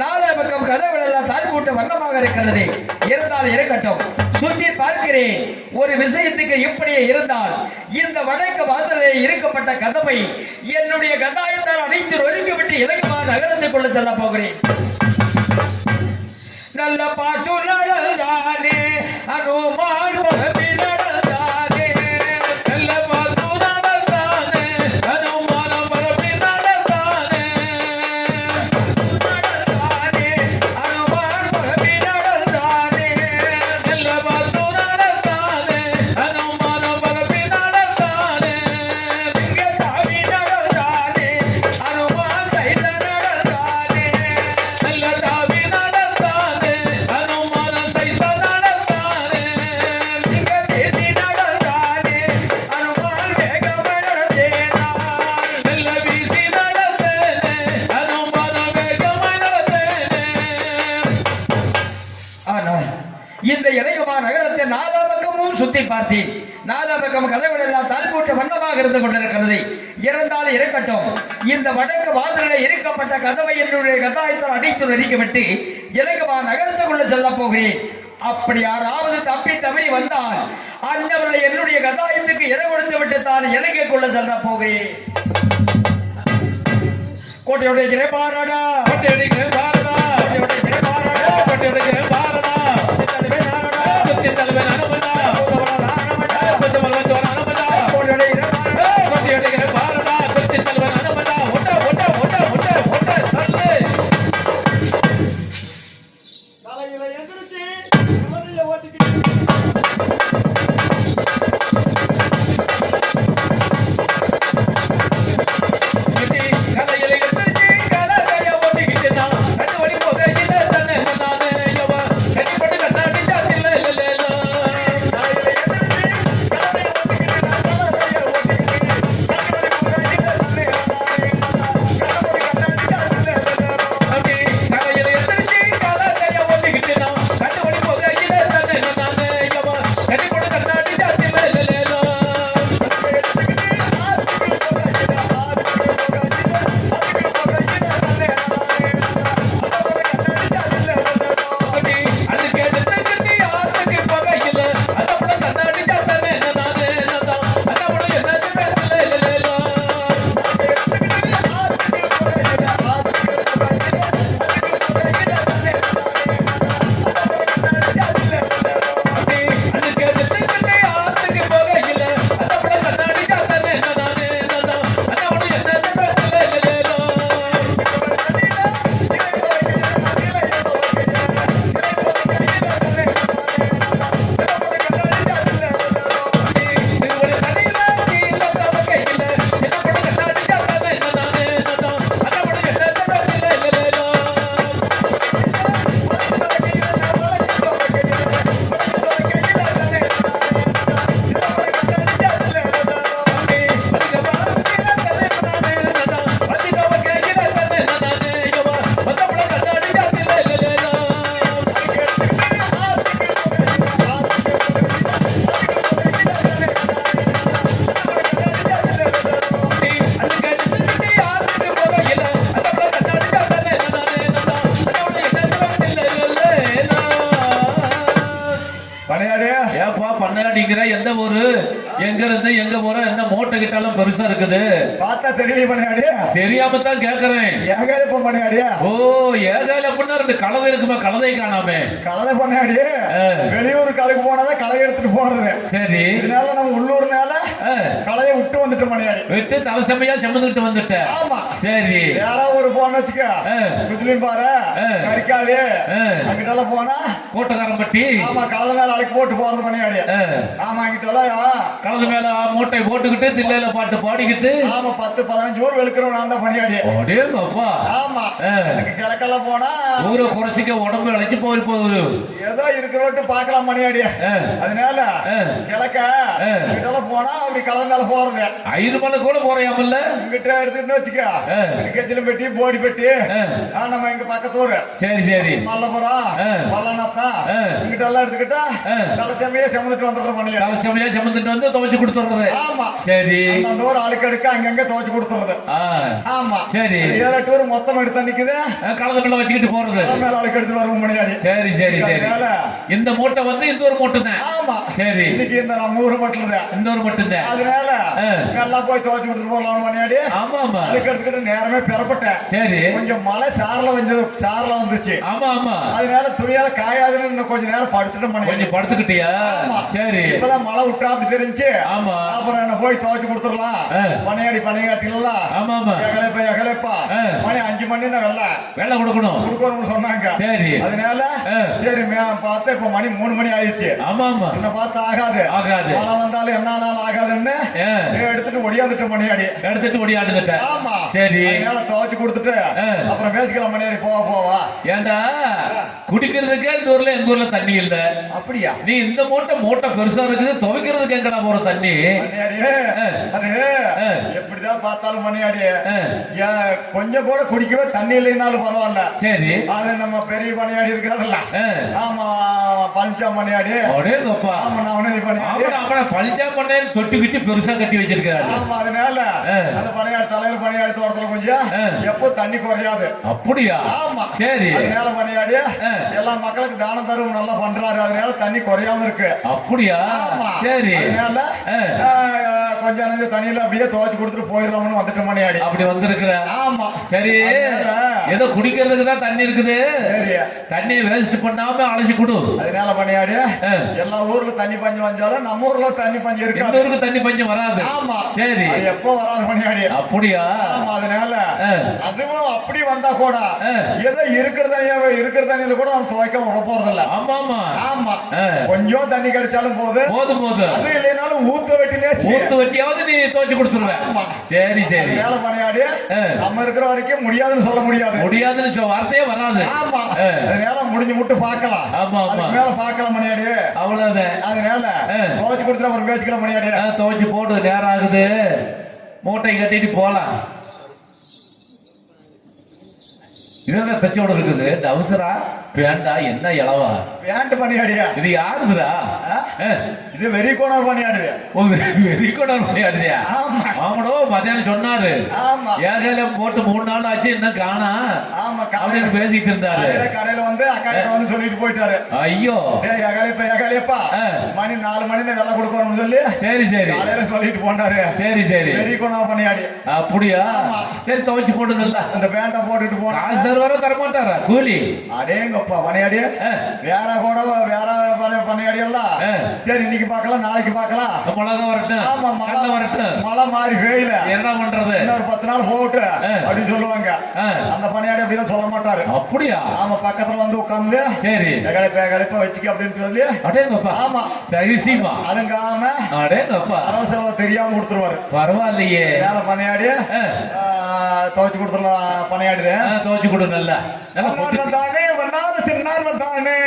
Speaker 1: 4 பக்கம் கதவுகளெல்லாம் தாழ்பூட்ட வண்ணமாக இருக்கிறது. இருந்தால் இருக்கட்டும், சுற்றி பார்க்கிறேன். ஒரு விஷயத்துக்கு இப்படியே இருந்தால் இந்த வடக்கு வாசலே இருக்கப்பட்ட கதவை என்னுடைய கதாயத்தால் அனைத்து ஒதுக்கிவிட்டு இலங்கமா நகரத்துக்குள்ள செல்ல போகிறேன். நல்ல பாட்டு நடந்தானே அனுமான் பகவி நடந்தானே, நல்ல பாட்டு நடந்தானே அனுமானம் பகவி நடந்தானே, நடந்தானே அனுமான் பகவி நடந்தானே, நல்ல பாட்டு நடந்தானே அனுமானம் பகவி நடந்தானே, இங்கே தாவி நடந்தானே அனுமான் தைத நடந்தானே, நல்ல தாவி நடந்தானே அனுமானம் தைத நடந்தானே, இங்கே பேசி நடந்தானே அனுமான் வேகம் நடந்தேனா, நல்ல வீசி நடந்தேனே அனுமானம் வேகம் நடந்தேனே. ஆனால் இந்த இலங்கமா நகரத்தை 4 பக்கமும் சுத்தி பார்த்தேன். 4 பக்கம் கதவுகள் எல்லாம் தாழ்பூட்ட வண்ணமாக இருந்து கொண்டிருக்கிறது. இருந்தாலும் இருக்கட்டும், இந்த வடக்கு வாசலில் இருக்கப்பட்ட கதவை என்னுடைய கதாயத்தால் அடித்து நெருக்கிவிட்டு இலங்கமா நகரத்துக்குள்ள செல்ல போகிறேன். அப்படி யாராவது தப்பி தவறி வந்தால் அந்தவர்களை என்னுடைய கதாயத்துக்கு இறை கொடுத்து விட்டு தான் இலங்கைக்குள்ள செல்ல போகிறேன். கோட்டையுடைய கிரைபாரடா, கோட்டையுடைய கிரைபாரடா, கோட்டையுடைய கிரைபாரடா, கோட்டையுடைய பாரடா, தலைவே நாரடா, தலைவே நாரடா, கோட்டையுடைய கிரைபாரடா, கோட்டையுடைய கிரைபாரடா, தலைவே நாரடா, ஒட்ட ஒட்ட ஒட்ட ஒட்ட ஒட்ட தள்ளு.
Speaker 2: காலையில எந்திரிச்சு முதல்ல ஓட்டிக்கிட்டு
Speaker 1: கதையில எந்திரிச்சு கலகைய ஓட்டிக்கிட்டு தான் 2 வழி போகையில தன்னை நானே
Speaker 3: ஏப்பா பண்ணாடிங்கிற எந்த ஊரு எங்க இருந்து எங்க போற என்ன மூட்டை கிட்டாலும் பெருசா இருக்குது
Speaker 2: பார்த்தா தெரியல பண்ணையாடி.
Speaker 3: தெரியாம தான் கேக்குறேன்.
Speaker 2: ஏகாலிப்ப பண்ணையாடியா.
Speaker 3: ஓ ஏகால அப்படின்னா ரெண்டு கலவை இருக்குமா கலதை காணாமே
Speaker 2: கலதை பண்ணையாடி. வெளியூர் கலைக்கு போனாதான் களை எடுத்துட்டு போறது.
Speaker 3: சரி
Speaker 2: இதனால நம்ம உள்ளூர்னால களையை விட்டு வந்துட்டு பண்ணையாடி.
Speaker 3: விட்டு தலைசமையா செமந்துட்டு வந்துட்ட.
Speaker 2: ஆமா
Speaker 3: சரி
Speaker 2: யாராவது ஒரு போன வச்சுக்க குஜிலியும் பாரு கறிக்காளி அங்கிட்ட போனா
Speaker 3: கோட்டக்காரம்பட்டி.
Speaker 2: ஆமா கலதை மேல அழைக்கு போட்டு போறது பண்ணையாடி. ஆமா அங்கிட்ட
Speaker 3: கலது மேல மூட்டை போட்டுக்கிட்டு தில்லையில பாட்டு பாடிக்கிட்டு
Speaker 2: ஆமா 10-15 ஊர் வெளுக்கிறோம் நான் தான் பண்ணியாடி.
Speaker 3: அப்பா
Speaker 2: ஆமா கிழக்கெல்லாம் போனா
Speaker 3: ஊரை குறைச்சிக்க உடம்பு இழைச்சு போகுது.
Speaker 2: ஏதோ இருக்கிறோட்டு பாக்கலாம் பண்ணியாடி. அதனால கிழக்க கிட்டலாம் போனா அப்படி கலந்து மேல போறது.
Speaker 3: 5 மலை கூட போறையாமல்ல
Speaker 2: இங்கிட்ட எடுத்துட்டு வச்சுக்க கெச்சிலும் பெட்டி போடி பெட்டி நம்ம இங்க பக்கத்து ஊரு.
Speaker 3: சரி சரி
Speaker 2: மல்லபுரம் மல்லநத்தா இங்கிட்ட எல்லாம் எடுத்துக்கிட்டா தலைச்சமையே செமந்துட்டு வந்துடுறது பண்ணியாடி.
Speaker 3: தலைச்சமையா செமந்துட்டு வந்து துவைச்சு கொடுத்துறது.
Speaker 2: ஆமா
Speaker 3: சரி
Speaker 2: அந்த ஒரு ஆளுக்கு எடுக்க அங்கங்க துவைச்சு கொடுத்துறது. ஆமா
Speaker 3: சரி
Speaker 2: 7-8 ஊர் மொத்தம் எடுத்து நிக்குது
Speaker 3: கலந்து மேல வச்சுக்கிட்டு போறது.
Speaker 2: மேல ஆளுக்கு எடுத்து வரும் பண்ணியாடி.
Speaker 3: சரி சரி சரி இந்த மூட்டை வந்து இந்த ஒரு மூட்டை தான்.
Speaker 2: ஆமா
Speaker 3: சரி
Speaker 2: இன்னைக்கு இந்த நம்ம ஊர் மட்டும் தான்
Speaker 3: இந்த ஒரு மட்டும் தான்.
Speaker 2: அதனால எல்லாம் போய் துவைச்சு கொடுத்துட்டு போகலாம் பண்ணியாடி.
Speaker 3: ஆமா ஆமா
Speaker 2: அதுக்கு எடுத்துக்கிட்டு நேரமே பெறப்பட்டேன்.
Speaker 3: சரி
Speaker 2: கொஞ்சம் மழை சாரல வந்துச்சு.
Speaker 3: ஆமா ஆமா
Speaker 2: அதனால துணியால காயாதுன்னு இன்னும் கொஞ்ச நேரம் படுத்துட்டு
Speaker 3: கொஞ்சம் படுத்துக்கிட்டியா. சரி
Speaker 2: இப்பதான் மழை விட்டா அப்படி தெரிஞ்சு
Speaker 3: ஆமா
Speaker 2: அப்புறம் என்ன போய் துவைச்சு கொடுத்துடலாம் பனையாடி பனையாட்டிலாம்.
Speaker 3: ஆமா ஆமா
Speaker 2: எகலைப்பா மணி 5 மணி
Speaker 3: வேலை கொடுக்கணும்னு
Speaker 2: சொன்னாங்க.
Speaker 3: சரி
Speaker 2: அதனால சரி பார்த்தா இப்ப மணி 3 மணி ஆயிடுச்சு.
Speaker 3: ஆமா ஆமா
Speaker 2: என்ன பார்த்தா ஆகாது மழை வந்தாலும் என்ன நாள் ஆகாதுன்னு எடுத்துட்டு ஒடியாந்துட்டு மணியாடி
Speaker 3: எடுத்துட்டு ஒடியாந்துட்ட.
Speaker 2: ஆமா
Speaker 3: சரி
Speaker 2: அதனால துவைச்சு கொடுத்துட்டு அப்புறம் பேசிக்கலாம் மணியாடி போவா.
Speaker 3: ஏண்டா குடிக்கிறதுக்கே இந்த ஊர்ல எங்க ஊர்ல தண்ணி இல்ல.
Speaker 2: அப்படியா
Speaker 3: நீ இந்த மூட்டை பெருசா இருக்குது துவைக்கிறதுக்கு எங்கடா போற தண்ணி.
Speaker 2: அது எப்படிதான் பார்த்தாலும் மணியாடி கொஞ்சம் கூட குடிக்கவே தண்ணி இல்லைனாலும் பரவாயில்ல.
Speaker 3: சரி
Speaker 2: அது நம்ம பெரிய பணியாடி இருக்கிறாருல்ல. ஆமா பஞ்சா மணியாடி. ஆமா நான்
Speaker 3: பழிச்சா பண்ண தொட்டுக்கிட்டு பெருசா கட்டி வச்சிருக்காரு.
Speaker 2: ஆமா அதனால அந்த பணியாடி தலையில பணியாடி தோட்டத்துல கொஞ்சம் எப்போ தண்ணி குறையாது.
Speaker 3: அப்படியா
Speaker 2: ஆமா
Speaker 3: சரி
Speaker 2: அதனால பணியாடி எல்லா மக்களுக்கு தானம் தரும் நல்லா பண்றாரு. அதனால தண்ணி குறையாம இருக்கு.
Speaker 3: அப்படியா சரி
Speaker 2: அதனால கொஞ்சம் நஞ்ச தண்ணியில அப்படியே துவைச்சு கொடுத்துட்டு போயிடலாம்னு வந்துட்டு மணியாடி.
Speaker 3: அப்படி வந்திருக்கிற.
Speaker 2: ஆமா
Speaker 3: சரி ஏதோ குடிக்கிறதுக்கு தான் தண்ணி இருக்குது. தண்ணியை வேஸ்ட் பண்ணாம அலசி கொடு.
Speaker 2: அதனால மணியாடி எல்லா ஊர்ல தண்ணி பஞ்சம் வந்தாலும் நம்ம ஊர்ல தண்ணி பஞ்சம் இருக்கு.
Speaker 3: இந்த ஊருக்கு தண்ணி பஞ்சம் வராது.
Speaker 2: ஆமா
Speaker 3: சரி
Speaker 2: எப்போ வராது மணியாடி.
Speaker 3: அப்படியா
Speaker 2: ஆமா அதனால அதுவும் அப்படி வந்தா கூட ஏதோ இருக்கிற தண்ணியில கூட நம்ம துவைக்க விட போறது இல்ல.
Speaker 3: ஆமா ஆமா
Speaker 2: ஆமா கொஞ்சம் தண்ணி கிடைச்சாலும் போதும் அது இல்லைனாலும் ஊத்த வெட்டியாவது
Speaker 3: நீ துவைச்சு கொடுத்துருவேன். சரி சரி
Speaker 2: வேலை பணியாடி நம்ம இருக்கிற வரைக்கும் முடியாதுன்னு சொல்ல
Speaker 3: முடியாதுன்னு வார்த்தையே வராது.
Speaker 2: ஆமா அதனால முடிஞ்சு முட்டு பார்க்கலாம்.
Speaker 3: ஆமா ஆமா
Speaker 2: மேல பார்க்கலாம் மணியாடி.
Speaker 3: அவ்வளவுதான்.
Speaker 2: அதனால துவைச்சு கொடுத்துட்டு அப்புறம் பேசிக்கலாம் மணியாடி.
Speaker 3: துவைச்சு போடு நேரம் ஆகுது. மூட்டை கட்டிட்டு போலாம். இதெல்லாம் தச்சோட இருக்குது. அவசரா பேண்டா என்ன இளவா
Speaker 2: பேண்ட் பணியாடியா?
Speaker 3: இது யாருதுரா?
Speaker 2: இது வெறிக்கோணர் பணியாடுது.
Speaker 3: வெறிக்கோணர் பணியாடுதியா? ஆமாடோ மத்தியானம் சொன்னாரு. ஏகையில போட்டு 3 நாள் ஆச்சு இன்னும் காணா அப்படின்னு பேசிட்டு இருந்தாரு.
Speaker 2: கடையில வந்து அக்கா வந்து சொல்லிட்டு போயிட்டாரு.
Speaker 3: ஐயோ
Speaker 2: ஏகாலியப்பா மணி 4 மணி வெள்ளை கொடுக்கணும்னு சொல்லி சரி சரி காலையில சொல்லிட்டு போனாரு. சரி சரி வெறிக்கோணர் பணியாடி.
Speaker 3: அப்படியா சரி துவைச்சு போட்டு நல்லா
Speaker 2: அந்த பேண்டை போட்டுட்டு போன
Speaker 3: காசு வர தரமாட்டாரா கூலி?
Speaker 2: அடேங்கப்பா பணியாடி வேற கூட வேற பணியாடி எல்லாம் சரி இன்னைக்கு பார்க்கலாம் நாளைக்கு பார்க்கலாம்.
Speaker 3: மழை வரட்டும்.
Speaker 2: ஆமா மழை வரட்டும். மழை மாறி வெயில
Speaker 3: என்ன பண்றது
Speaker 2: இன்னொரு 10 நாள் போட்டு அப்படின்னு சொல்லுவாங்க. அந்த பணியாடி அப்படின்னு சொல்ல மாட்டாரு.
Speaker 3: அப்படியா?
Speaker 2: ஆமா பக்கத்துல வந்து உட்கார்ந்து
Speaker 3: சரி
Speaker 2: கழிப்பா வச்சுக்க அப்படின்னு சொல்லி
Speaker 3: அடேங்கப்பா
Speaker 2: ஆமா
Speaker 3: சரிசிமா
Speaker 2: அதுங்காம
Speaker 3: அடேங்கப்பா
Speaker 2: அரவசெலவு தெரியாம கொடுத்துருவாரு.
Speaker 3: பரவாயில்லையே
Speaker 2: வேலை பணியாடி துவைச்சு கொடுத்துடலாம். பணியாடி
Speaker 3: துவைச்சு கொடு நல்லா
Speaker 2: தானே வண்ணாத சின்னார் தானே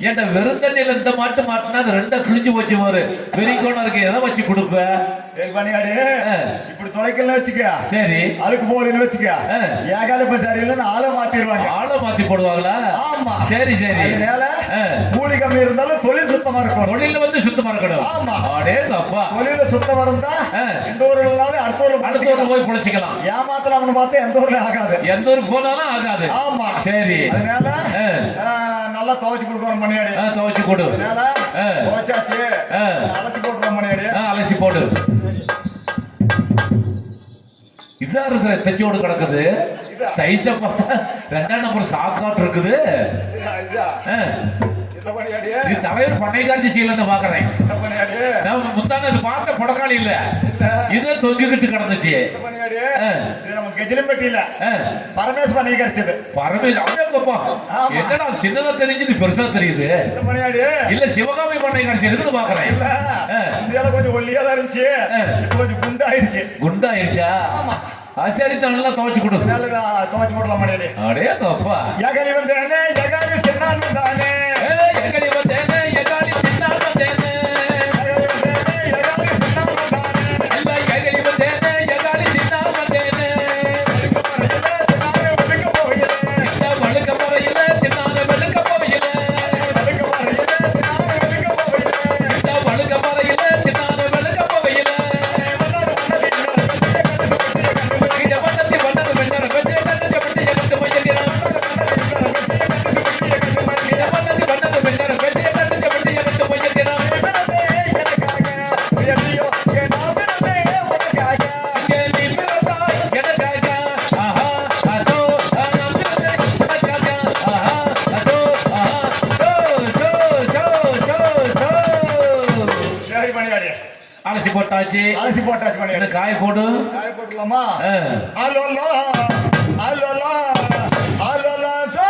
Speaker 3: ஏன்டா வெறும் தண்ணியில இந்த மாட்டு மாட்டினா அது ரெண்டா கிழிஞ்சு போச்சு பாரு. பெரியக்கோணம் இருக்கு, எதை வச்சு கொடுப்ப?
Speaker 2: பணியாடி இப்படி தொலைக்கல வச்சுக்க,
Speaker 3: சரி
Speaker 2: அதுக்கு போலின்னு வச்சுக்க, ஏகால சரியில்லைன்னு ஆளை மாத்திடுவாங்க.
Speaker 3: ஆளை மாத்தி போடுவாங்களா?
Speaker 2: ஆமா.
Speaker 3: சரி சரி.
Speaker 2: அதனால கூலி கம்மி இருந்தாலும் தொழில் சுத்தமா இருக்கும்.
Speaker 3: தொழில வந்து சுத்தமா இருக்கணும்.
Speaker 2: ஆமா.
Speaker 3: அடே அப்பா,
Speaker 2: தொழில சுத்தமா இருந்தா எந்த ஊர்ல இருந்தாலும் அடுத்த ஊர்ல
Speaker 3: போய் பொழைச்சிக்கலாம்.
Speaker 2: ஏமாத்தலாம்னு பார்த்தா எந்த ஊர்ல ஆகாது,
Speaker 3: எந்த ஊருக்கு போனாலும் ஆகாது.
Speaker 2: ஆமா.
Speaker 3: சரி.
Speaker 2: அதனால நல்லா துவைச்சு கொடுக்கணும் மணியாடி.
Speaker 3: துவைச்சு கொடு.
Speaker 2: அதனால துவைச்சாச்சு, அலசி போட்டுருவோம் மணியாடி. அலசி போடு.
Speaker 3: இதா இருக்கிற தெச்சோடு கிடக்குது. சைஸ பார்த்தா 2ஆம் நம்பர் சாக்காட்டு இருக்குது. இது தலைவர் பண்ணைக்காட்சி சீலன்னு பாக்குறேன். முந்தான பார்த்த புடக்காளி இல்ல, இது தொங்கிக்கிட்டு கிடந்துச்சு.
Speaker 2: பரமேஸ் பண்ணி கிடைச்சது.
Speaker 3: பரமேஸ் என்னடா சின்னதா தெரிஞ்சது பெருசா தெரியுது. இல்ல சிவகாமி பண்ணை காட்சி இருக்குன்னு பாக்குறேன்.
Speaker 2: கொஞ்சம் ஒல்லியா தான் இருந்துச்சு, கொஞ்சம் குண்டாயிருச்சு.
Speaker 3: குண்டாயிருச்சா? சரி, நல்லா துவைச்சு கொடு.
Speaker 2: துவைச்சு போடலாம் மணியாடி.
Speaker 3: அடே அப்பா,
Speaker 2: எகாலி வந்தேனே எகாலி சின்னான் வந்தானே,
Speaker 3: எகாலி வந்தேனே எகாலி சின்னான் வந்தேனே, அலசி போட்டாச்சு.
Speaker 2: அலசி போட்டாச்சு மணியாடி.
Speaker 3: காய போடு.
Speaker 2: காய போட்டுலாமா? அலோலோ அலோலோ அலோலோ சோ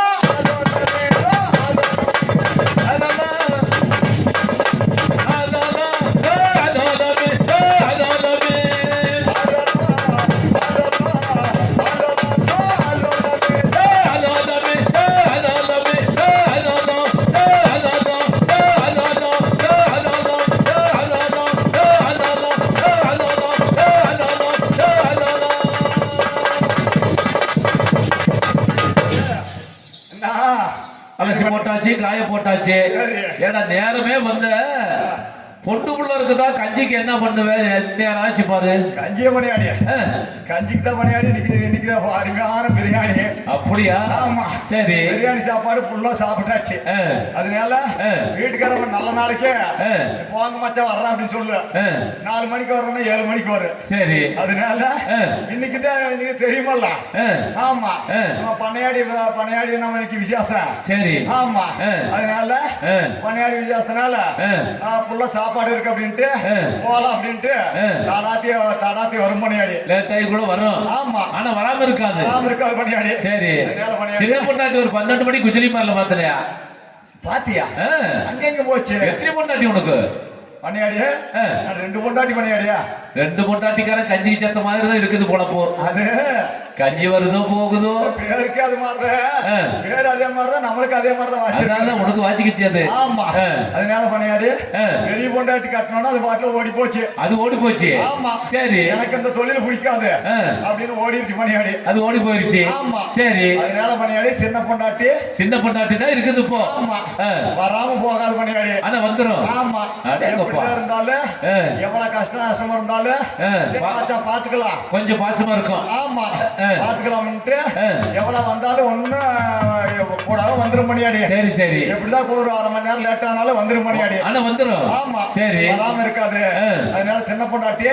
Speaker 3: அலசி போட்டாச்சு, காய போட்டாச்சு. ஏன்னா நேரமே வந்த பொட்டுக்குள்ள இருக்குதா, கஞ்சிக்கு என்ன பண்ணுவேன்? நேரம் ஆச்சு பாரு.
Speaker 2: கஞ்சிய மணியாடி. கஞ்சிக்கு தான் மணியாடி. இன்னைக்கு அருமையான பிரியாணி.
Speaker 3: அப்படியா?
Speaker 2: ஆமா.
Speaker 3: சரி.
Speaker 2: பிரியாணி சாப்பாடு ஃபுல்லா சாப்பிட்டாச்சு. அதனால வீட்டுக்காரங்க நல்ல நாளைக்கு போங்க மச்சான் வர்றேன் அப்படின்னு சொல்லு. 4 மணிக்கு வர்றோம்னா 7 மணிக்கு வரும்.
Speaker 3: சரி.
Speaker 2: அதனால இன்னைக்கு தெரியுமல்ல. ஆமா. பண்ணையாடி நம்ம இன்னைக்கு விசேஷம்.
Speaker 3: சரி.
Speaker 2: ஆமா. அதனால பண்ணையாடி விசேஷத்தினால ஃபுல்லா சாப்பாடு இருக்கு அப்படின்ட்டு போலாம் அப்படின்ட்டு தடாத்தி வரும் பண்ணையாடி.
Speaker 3: லேட்டாகி கூட வரும்.
Speaker 2: ஆமா.
Speaker 3: ஆனா வராம இருக்காது.
Speaker 2: வராம இருக்காது பண்ணையாடி.
Speaker 3: சரி. சின்ன பொண்டாட்டி ஒரு 12 மணிக்கு குஜிலி மார்ல பாத்தியா?
Speaker 2: பாத்தியா? அங்க போச்சு.
Speaker 3: எத்தனை பொண்டாட்டி உனக்கு?
Speaker 2: பண்ணையாடியா? 2 பொண்டாட்டி பண்ணையாடியா?
Speaker 3: 2 பொண்டாட்டிக்காரன் கஞ்சி சத்த மாதிரி தான் இருக்குது போலப்போ.
Speaker 2: அது
Speaker 3: கஞ்சி வருதோ போகுதோ,
Speaker 2: பேருக்கு அது மாதிரிதான், பேரு அதே மாதிரிதான், நம்மளுக்கு அதே மாதிரிதான்
Speaker 3: உனக்கு வாச்சிக்கிச்சு அது.
Speaker 2: ஆமா. அதனால பண்ணையாடி பெரிய பொண்டாட்டி கட்டணும்னா அது பாட்டுல ஓடி போச்சு.
Speaker 3: அது ஓடி போச்சு.
Speaker 2: ஆமா.
Speaker 3: சரி.
Speaker 2: எனக்கு அந்த தொழில் பிடிக்காது அப்படின்னு ஓடிடுச்சு பண்ணையாடி.
Speaker 3: அது ஓடி போயிருச்சு.
Speaker 2: ஆமா.
Speaker 3: சரி.
Speaker 2: அதனால பண்ணையாடி சின்ன பொண்டாட்டி தான் இருக்குது இப்போ. ஆமா. வராம போகாது பண்ணையாடி. ஆனா வந்துரும். ஆமா. இருந்தாலும் எவ்வளவு கஷ்டம் நஷ்டம் இருந்தாலும் பாத்துக்கலாம், கொஞ்சம் பாசமா இருக்கும். ஆமா. பாத்துக்கலாம்ட்டு எவ்வளவு வந்தாலும் ஒண்ணு கூட வந்துரும் மணியாடி. சரி சரி. எப்படிதான் ஒரு 1/2 மணி நேரம் லேட் ஆனாலும் வந்துரும் மணியாடி. ஆனா வந்துரும். ஆமா. சரி. வராம இருக்காது. அதனால சின்ன பொண்டாட்டி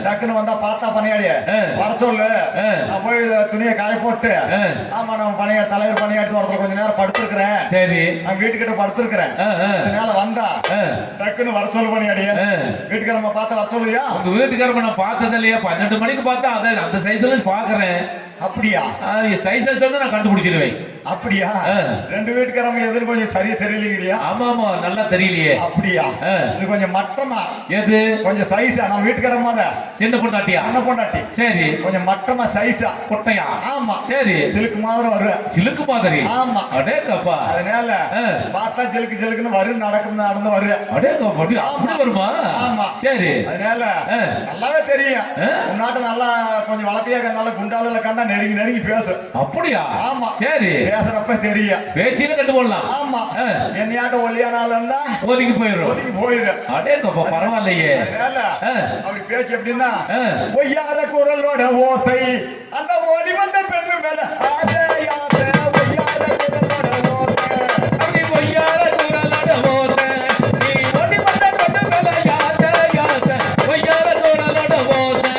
Speaker 2: டக்குன்னு வந்தா பார்த்தா பணியாடி வர சொல்லு. நான் போய் துணியை காய போட்டு, ஆமா நம்ம பணியாடி தலைவர் பணியாடி தோட்டத்துல கொஞ்ச நேரம் படுத்திருக்கிறேன். சரி. நான் வீட்டுக்கிட்ட படுத்திருக்கிறேன். அதனால வந்தா டக்குன்னு வர சொல்லு பணியாடி. வீட்டுக்காரமா பார்த்தா வர சொல்லுயா? உங்க வீட்டுக்காரமா நான் பார்த்தது இல்லையா? 12 மணிக்கு பார்த்தா அந்த சைஸ்ல பாக்குறேன். அப்படியா? சைஸ் சொன்னா நான் கண்டுபிடிச்சிருவேன். அப்படியா? ரெண்டு வீட்டுக்காரங்க எதுன்னு கொஞ்சம் சரியா தெரியலங்கிறியா?
Speaker 3: ஆமா ஆமா நல்லா தெரியலையே.
Speaker 2: அப்படியா? இது கொஞ்சம் மட்டமா.
Speaker 3: எது
Speaker 2: கொஞ்சம் சைஸா? நம்ம வீட்டுக்காரமா தான்.
Speaker 3: சின்ன பொண்டாட்டியா?
Speaker 2: சின்ன பொண்டாட்டி.
Speaker 3: சரி.
Speaker 2: கொஞ்சம் மட்டமா சைஸா.
Speaker 3: கொட்டையா?
Speaker 2: ஆமா.
Speaker 3: சரி.
Speaker 2: சிலுக்கு மாதிரி வரு.
Speaker 3: சிலுக்கு மாதிரி?
Speaker 2: ஆமா.
Speaker 3: அடேங்கப்பா.
Speaker 2: அதனால பார்த்தா சிலுக்கு சிலுக்குன்னு வரு, நடந்து வரு.
Speaker 3: அடேங்கப்பா, அப்படி வருமா?
Speaker 2: ஆமா.
Speaker 3: சரி.
Speaker 2: அதனால நல்லாவே தெரியும். உன்னாட்ட நல்லா கொஞ்சம் வளர்த்தியாக நல்லா குண்டால கண்டா நெருங்கி நெருங்கி பேசு.
Speaker 3: அப்படியா?
Speaker 2: ஆமா.
Speaker 3: சரி.
Speaker 2: பேசுறப்ப தெரியும்.
Speaker 3: பேச்சில கண்டு போடலாம்.
Speaker 2: ஆமா. என்னையாட்ட ஒல்லியானால இருந்தா
Speaker 3: ஒதுங்கி போயிடும்.
Speaker 2: ஒதுங்கி போயிடும்.
Speaker 3: அடேங்கப்பா, பரவாயில்லையே.
Speaker 2: அதனால அப்படி பேச்சு எப்படின்னா, ஒய்யார குரலோட ஓசை அந்த ஓடி வந்த பெண்ணு மேல ஆசை ஆசை. ஒய்யார குரலோட ஓசை.
Speaker 3: அப்படி ஒய்யார குரலோட ஓசை. நீ ஓடி வந்த பெண்ணு மேல யாசை யாசை. ஒய்யார குரலோட ஓசை.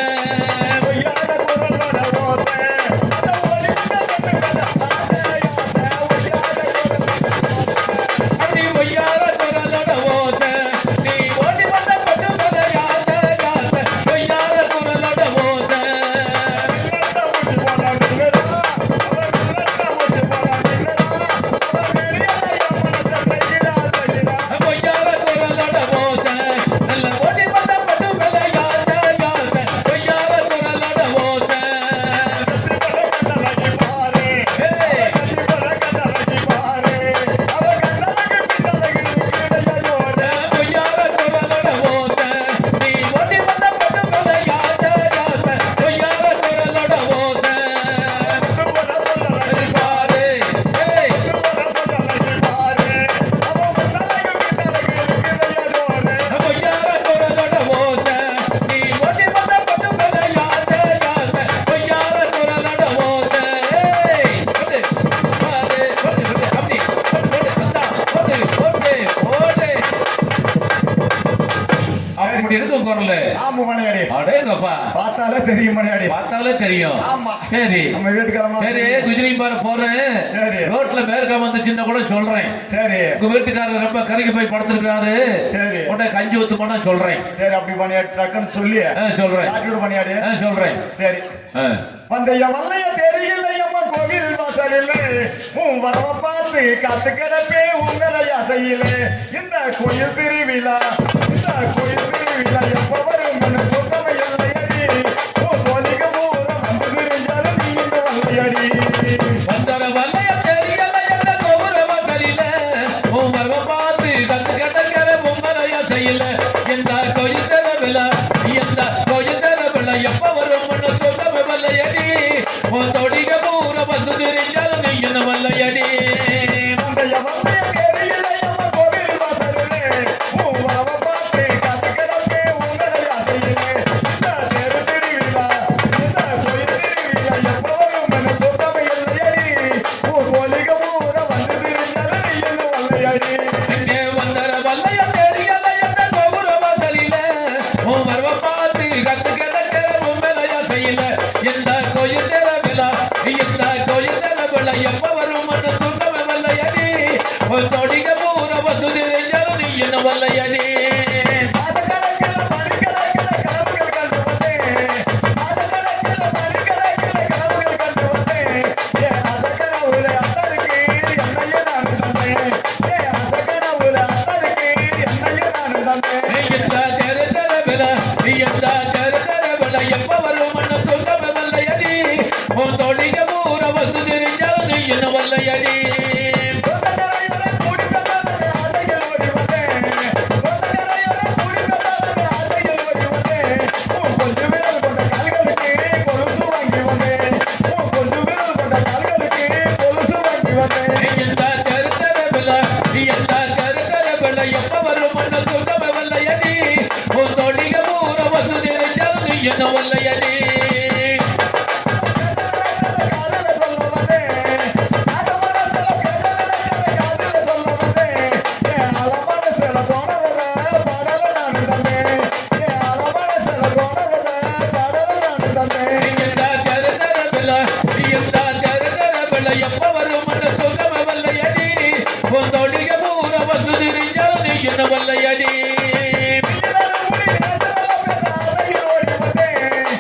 Speaker 2: ஒய்யார குரலோட ஓசை. அந்த ஓடி வந்த பெண்ணு மேல ஆசை ஆசை.
Speaker 3: அப்படி ஒய்யார குரலோட ஓசை. நீ ஓடி வந்த பெண்ணு மேல யாசை யாசை. ஒய்யார குரலோட ஓசை. பொய்யார குரலோட ஓசை. நல்ல ஓடி வந்த பெண்ணு மேல யாசை யாசை. பொய்யார குரலோட ஓசை. ஏய், பொய்யார குரலோட ஓசை. நீ ஓடி வந்த பெண்ணு மேல யாசை யாசை. பொய்யார குரலோட ஓசை. பாரு. ஏய், பொய்யார குரலோட ஓசை. நீ ஓடி வந்த பெண்ணு மேல யாசை யாசை. பொய்யார குரலோட ஓசை. ஏய், போடு. பாரு. போடு. அப்படி. போடு. கண்டா. போடு. போடு. போடு. அப்படி இருக்கும் குரல்.
Speaker 2: ஆமா மணியாடி.
Speaker 3: அடேங்கப்பா,
Speaker 2: பார்த்தாலே தெரியும் மணியாடி.
Speaker 3: பார்த்தாலே தெரியும்.
Speaker 2: ஆமா.
Speaker 3: சரி.
Speaker 2: நம்ம வீட்டுக்காரமா.
Speaker 3: சரி, குஜிலி பாரு போறேன்.
Speaker 2: சரி.
Speaker 3: ரோட்ல மேற்காம வந்து சின்ன கூட சொல்றேன்.
Speaker 2: சரி.
Speaker 3: உங்க வீட்டுக்காரர் ரொம்ப கரைக்கு போய் படுத்திருக்காரு.
Speaker 2: சரி.
Speaker 3: உடனே கஞ்சி ஊத்து போனா சொல்றேன்.
Speaker 2: சரி அப்படி பண்ணியாடி ட்ரக்குன்னு சொல்லி
Speaker 3: சொல்றேன்.
Speaker 2: காட்டிவிடு பண்ணியாடி.
Speaker 3: சொல்றேன்.
Speaker 2: சரி. வந்தைய வல்லைய தெரியலையம்மா கோவில் வாசலிலே உன் வரவ பார்த்து காத்து கிடப்பே உங்களை அசையிலே. இந்த கோயில் திருவிழா எப்ப வரும் சொந்தமை இல்லையடி. உன் சோதிக பூரம் வந்து தெரிஞ்சாலும் நீ இந்த வல்லையடி.
Speaker 3: வந்தர வல்லைய தெரியல என்ன கோபுர வாசலில உன் வரவ பார்த்து கத்து கிடக்கிற பொம்மலைய செய்யல. எந்த கோயில் தெரவில எந்த கோயில் தெரவில எப்ப வரும் சொந்தமை வல்லையடி. உன் தொடிக பூர வந்து தெரிஞ்சாலும் நீ என்ன வல்லையடி.
Speaker 2: வந்தைய வல்லைய தெரியலையம்மா கோவில் வாசலிலே உன் வரவ பார்த்து காத்து கிடப்பே உங்களை அசையிலே. இந்த தெரு திருவிழா எப்ப வரும் சொந்தமை இல்லையடி. உன் சோதிக பூரம் வந்து தெரிஞ்சாலும் நீ இந்த வல்லையடி.
Speaker 3: இங்கே வந்தர வல்லைய தெரியல என்ன கோபுர வாசலில உன் வரவ பார்த்து கத்து கிடக்கிற பொம்மலைய செய்யல. எந்த கோயில் தெரவில எந்த கோயில் தெரவில எப்ப வரும் சொந்தமை வல்லையடி. உன் தொடிக பூர வந்து தெரிஞ்சாலும் நீ என்ன வல்லையடி.
Speaker 2: மாதக்கணக்கில் மணிக்கணக்கில் கனவுகள் கண்டு வந்தேன். மாதக்கணக்கில் மணிக்கணக்கில் கனவுகள் கண்டு வந்தேன். என் அசக்கனவுல அத்தருக்கு என்னையே நான் தந்தேன். என் அசக்கனவுல அத்தருக்கு என்னையே நான் தந்தேன்.
Speaker 3: எந்த தெரு தெரவில எந்த தெரு தெரவில எப்ப வரும் சொந்தமை வல்லையடி. உன் தொடிக பூர வந்து தெரிஞ்சாலும் நீ என்ன வல்லையடி.
Speaker 2: சொந்தக்கரையோட கூடி பிறந்தாலே ஆசையில் ஓடி வந்தேன். சொந்தக்கரையோட கூடி பிறந்தாலே ஆசையில் ஓடி வந்தேன். உன் கொஞ்ச விரல் கொண்ட கால்களுக்கு கொலுசு வாங்கி வந்தேன். உன் கொஞ்ச விரல் கொண்ட கால்களுக்கு கொலுசு வாங்கி வந்தேன்.
Speaker 3: எந்த தெரு தெரவில எந்த தெரு தெரவில எப்ப வரும் சொந்தமை வல்லையடி. உன் தொடிக பூர வந்து தெரிஞ்சாலும் நீ என்ன வல்லையடி.
Speaker 2: காதல சொல்ல வந்தேன். காத மனசுல காதல சொல்ல வந்தேன். என் அலமான சில தோணல பாடல நான் தந்தேன். என் அலமான சில தோணல பாடல நான் தந்தேன்.
Speaker 3: எந்த தெரு தெரவில எந்த தெரு தெரவில எப்ப வரும் சொந்தமை வல்லையடி. உன் தொடிக பூர வந்து தெரிஞ்சாலும் நீ என்ன வல்லையடி.
Speaker 2: முடி நேசல பேச ஆசையில் ஓடி வந்தேன்.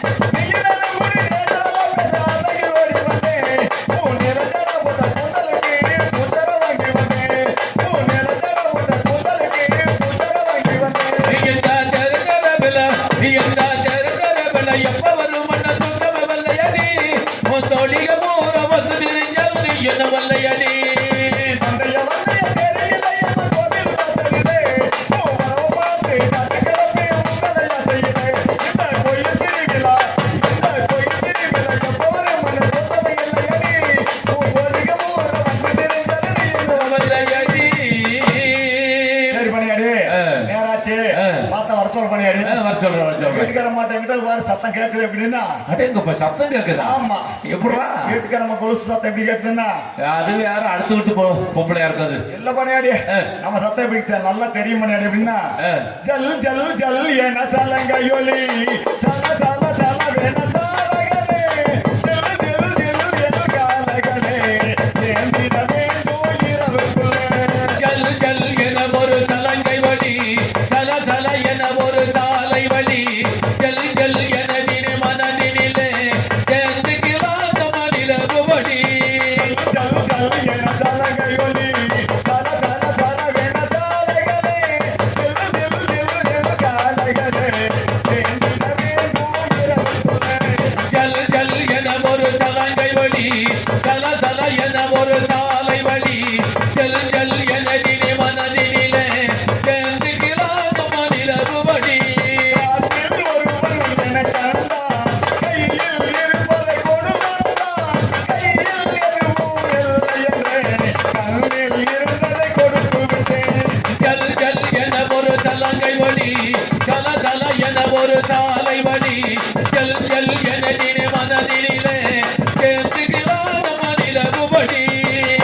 Speaker 2: பண்ணியாடி
Speaker 3: வர சொல்றேன்
Speaker 2: வீட்டுக்கார மாட்டேங்கிட்ட வேற சத்தம் கேட்குது எப்படின்னா
Speaker 3: அடேங்கப்பா சத்தம் கேக்குதா
Speaker 2: ஆமா
Speaker 3: எப்படிடா
Speaker 2: வீட்டுக்காரம்மா கொலுசு சத்தம் எப்படி கேட்டுன்னா
Speaker 3: அது வேற அடுத்து விட்டு பொம்பளையா இருக்காது
Speaker 2: இல்ல பண்ணியாடி நம்ம சத்தம் எப்படி நல்லா தெரியும் பண்ணியாடி எப்படின்னா ஜல் ஜல் ஜல் என சலங்கையொலி சல சல சல வேண சாலகலே ஜல் ஜல் ஜல் என காலகலே ஏந்திட வேண்டும் இரவுக்குள்ளே
Speaker 3: ஜல் ஜல் என ஒரு சலங்கை வழி சல சல என ஒரு சாலை வழி ஜல் ஜல் என நினை மனதினிலே சேர்ந்துக்கிறாங்க மனிதகு வழி
Speaker 2: ஜல் ஜல் என சலங்கையொலி சல சல சல வேண சாலகலே ஜல் ஜல் ஜல் என காலகலே ஏந்திட வேண்டும் இரவுக்குள்ளே
Speaker 3: ஜல் ஜல் என ஒரு சலங்கை வழி சல சல என ஒரு சாலை வழி ஜல் ஜல் என நினை மனதினிலே சேர்ந்துக்கிறாங்க மனிதகு வழி
Speaker 2: காற்றில் ஒருவன் எனக் கண்டான், கையில் இருப்பதை கொடு வந்தான். கையில் எதுவும் இல்லை என்றேன், கண்ணில் இருந்ததை கொடுத்து விட்டேன்.
Speaker 3: ஜல் ஜல் என ஒரு சலங்கை வழி சல சல என ஒரு சாலை வழி ஜல் ஜல் என நினை மனதினிலே சேர்ந்துக்கிறாங்க மனிதகு வழி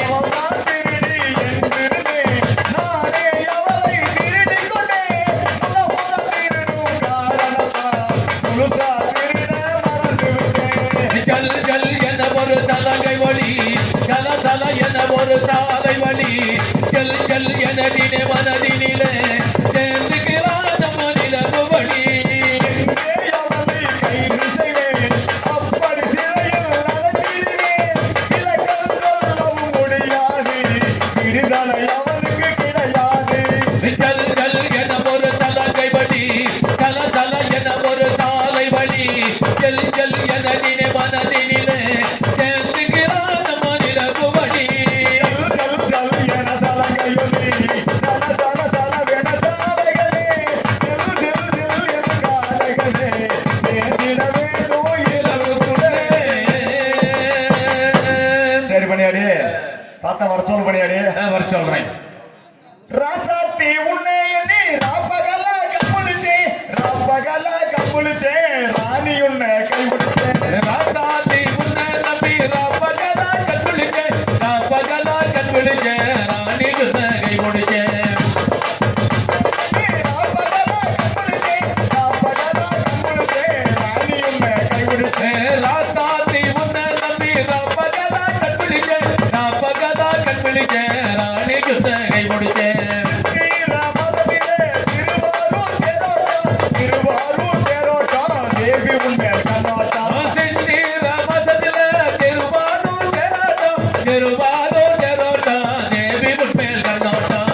Speaker 2: அவள்தான் திருடி என்றிருந்தேன், நானே அவளை திருடிக் கொண்டேன். அவள் திருடும் காரணத்தால் முழுசா திருட மறந்து விட்டேன்.
Speaker 3: ஜல் ஜல் என ஒரு சலங்கை வழி சல சல என ஒரு சாலை வழி ஜல் ஜல் என நினை மனதினிலே சேர்ந்துக்கிறாங்க மனிதகு வழி
Speaker 2: எங்கே அவளை கைது செய்வேன், அப்படி சிறையில் அடைத்திடுவேன். இலக்கம் சொல்லவும் முடியாது, விடுதலை அவனுக்கு கிடையாது.
Speaker 3: ஜல் ஜல் என ஒரு சலங்கை வழி சல சல என ஒரு சாலை வழி ஜல் ஜல் என நினை மனதினிலே சேர்ந்துக்கிறாங்க மனிதகு வழி
Speaker 2: ஜல் ஜல் என சலங்கையொலி, சல சல சல வென சாலைகளே, ஜல் ஜல் ஜல் என காலைகளே, சேர்ந்திட வேணும் இரவுக்குள்ளே. சரி பண்ணியாடி பார்த்தா வர சொல் பண்ணியாடி
Speaker 3: வர சொல்றேன்
Speaker 2: ராசாத்தி உன்னை எண்ணி ராப்பகலா கம்புளிச்சே ராப்பகலா கம்புளிச்சே ராணி உன்னை கைவிடுச்சேன்
Speaker 3: ராசாதி உன்னை நம்பி ராப்பகலா கண்பிடிச்சே ராப்பகலா கண்பிடிச்சே ராணி உன்னை கை முடிச்சே
Speaker 2: ராப்பகலா கம்புளிச்சே ராப்பகலா கம்புளிச்சே ராணி உன்னை கைவிடுச்சே
Speaker 3: ராசாதி உன்னை நம்பி ராப்பகலா கண்பிடிச்சே ராப்பகலா கண்பிடிச்சே ராணி உன்னை கை முடிச்சே
Speaker 2: ஸ்ரீராமதமிலே திருவாரூர் தேரோட்டம் தேவி உன்னை கண்ணாட்டா
Speaker 3: சிந்தி ராமசதில திருவாரூர் தெரோட்டா தேவி உன்மேல் கண்ணோட்டம்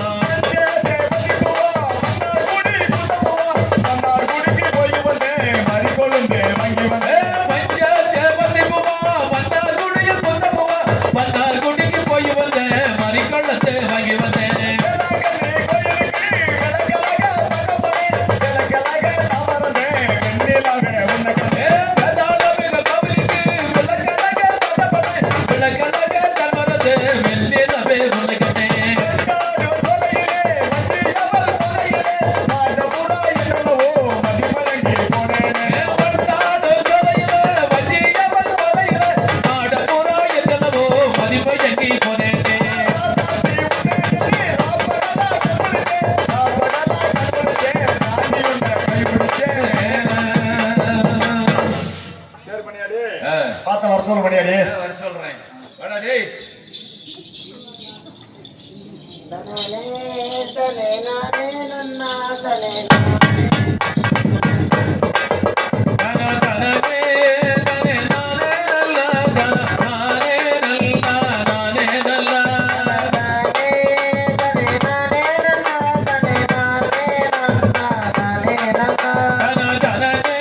Speaker 3: பஞ்ச சேவந்தி பூவா வந்தார் குடியில் பொந்த பூவா வந்தார் குடிக்கு போய் வந்தேன் மறிக்கொள்ளத்தை வாங்கி வந்தேன் கதாளமிக கோவிலுக்கு விளக்கழக தந்தப்பட்டேன் விளக்கழக தந்தது வெள்ளினவே உனக்கிட்டேன் பட்டாடு தொலையில வஞ்சியவன் தொலையில நாடபுறா எத்தனவோ மதிப்பயங்கி போனேன்
Speaker 2: பார்த்த வருஷம் பண்ணியாடி
Speaker 3: வர சொல்றேன் வாடா டேய் தன தனவே தனே நானே நல்ல தன நானே நல்ல நானே நல்ல தன தனவே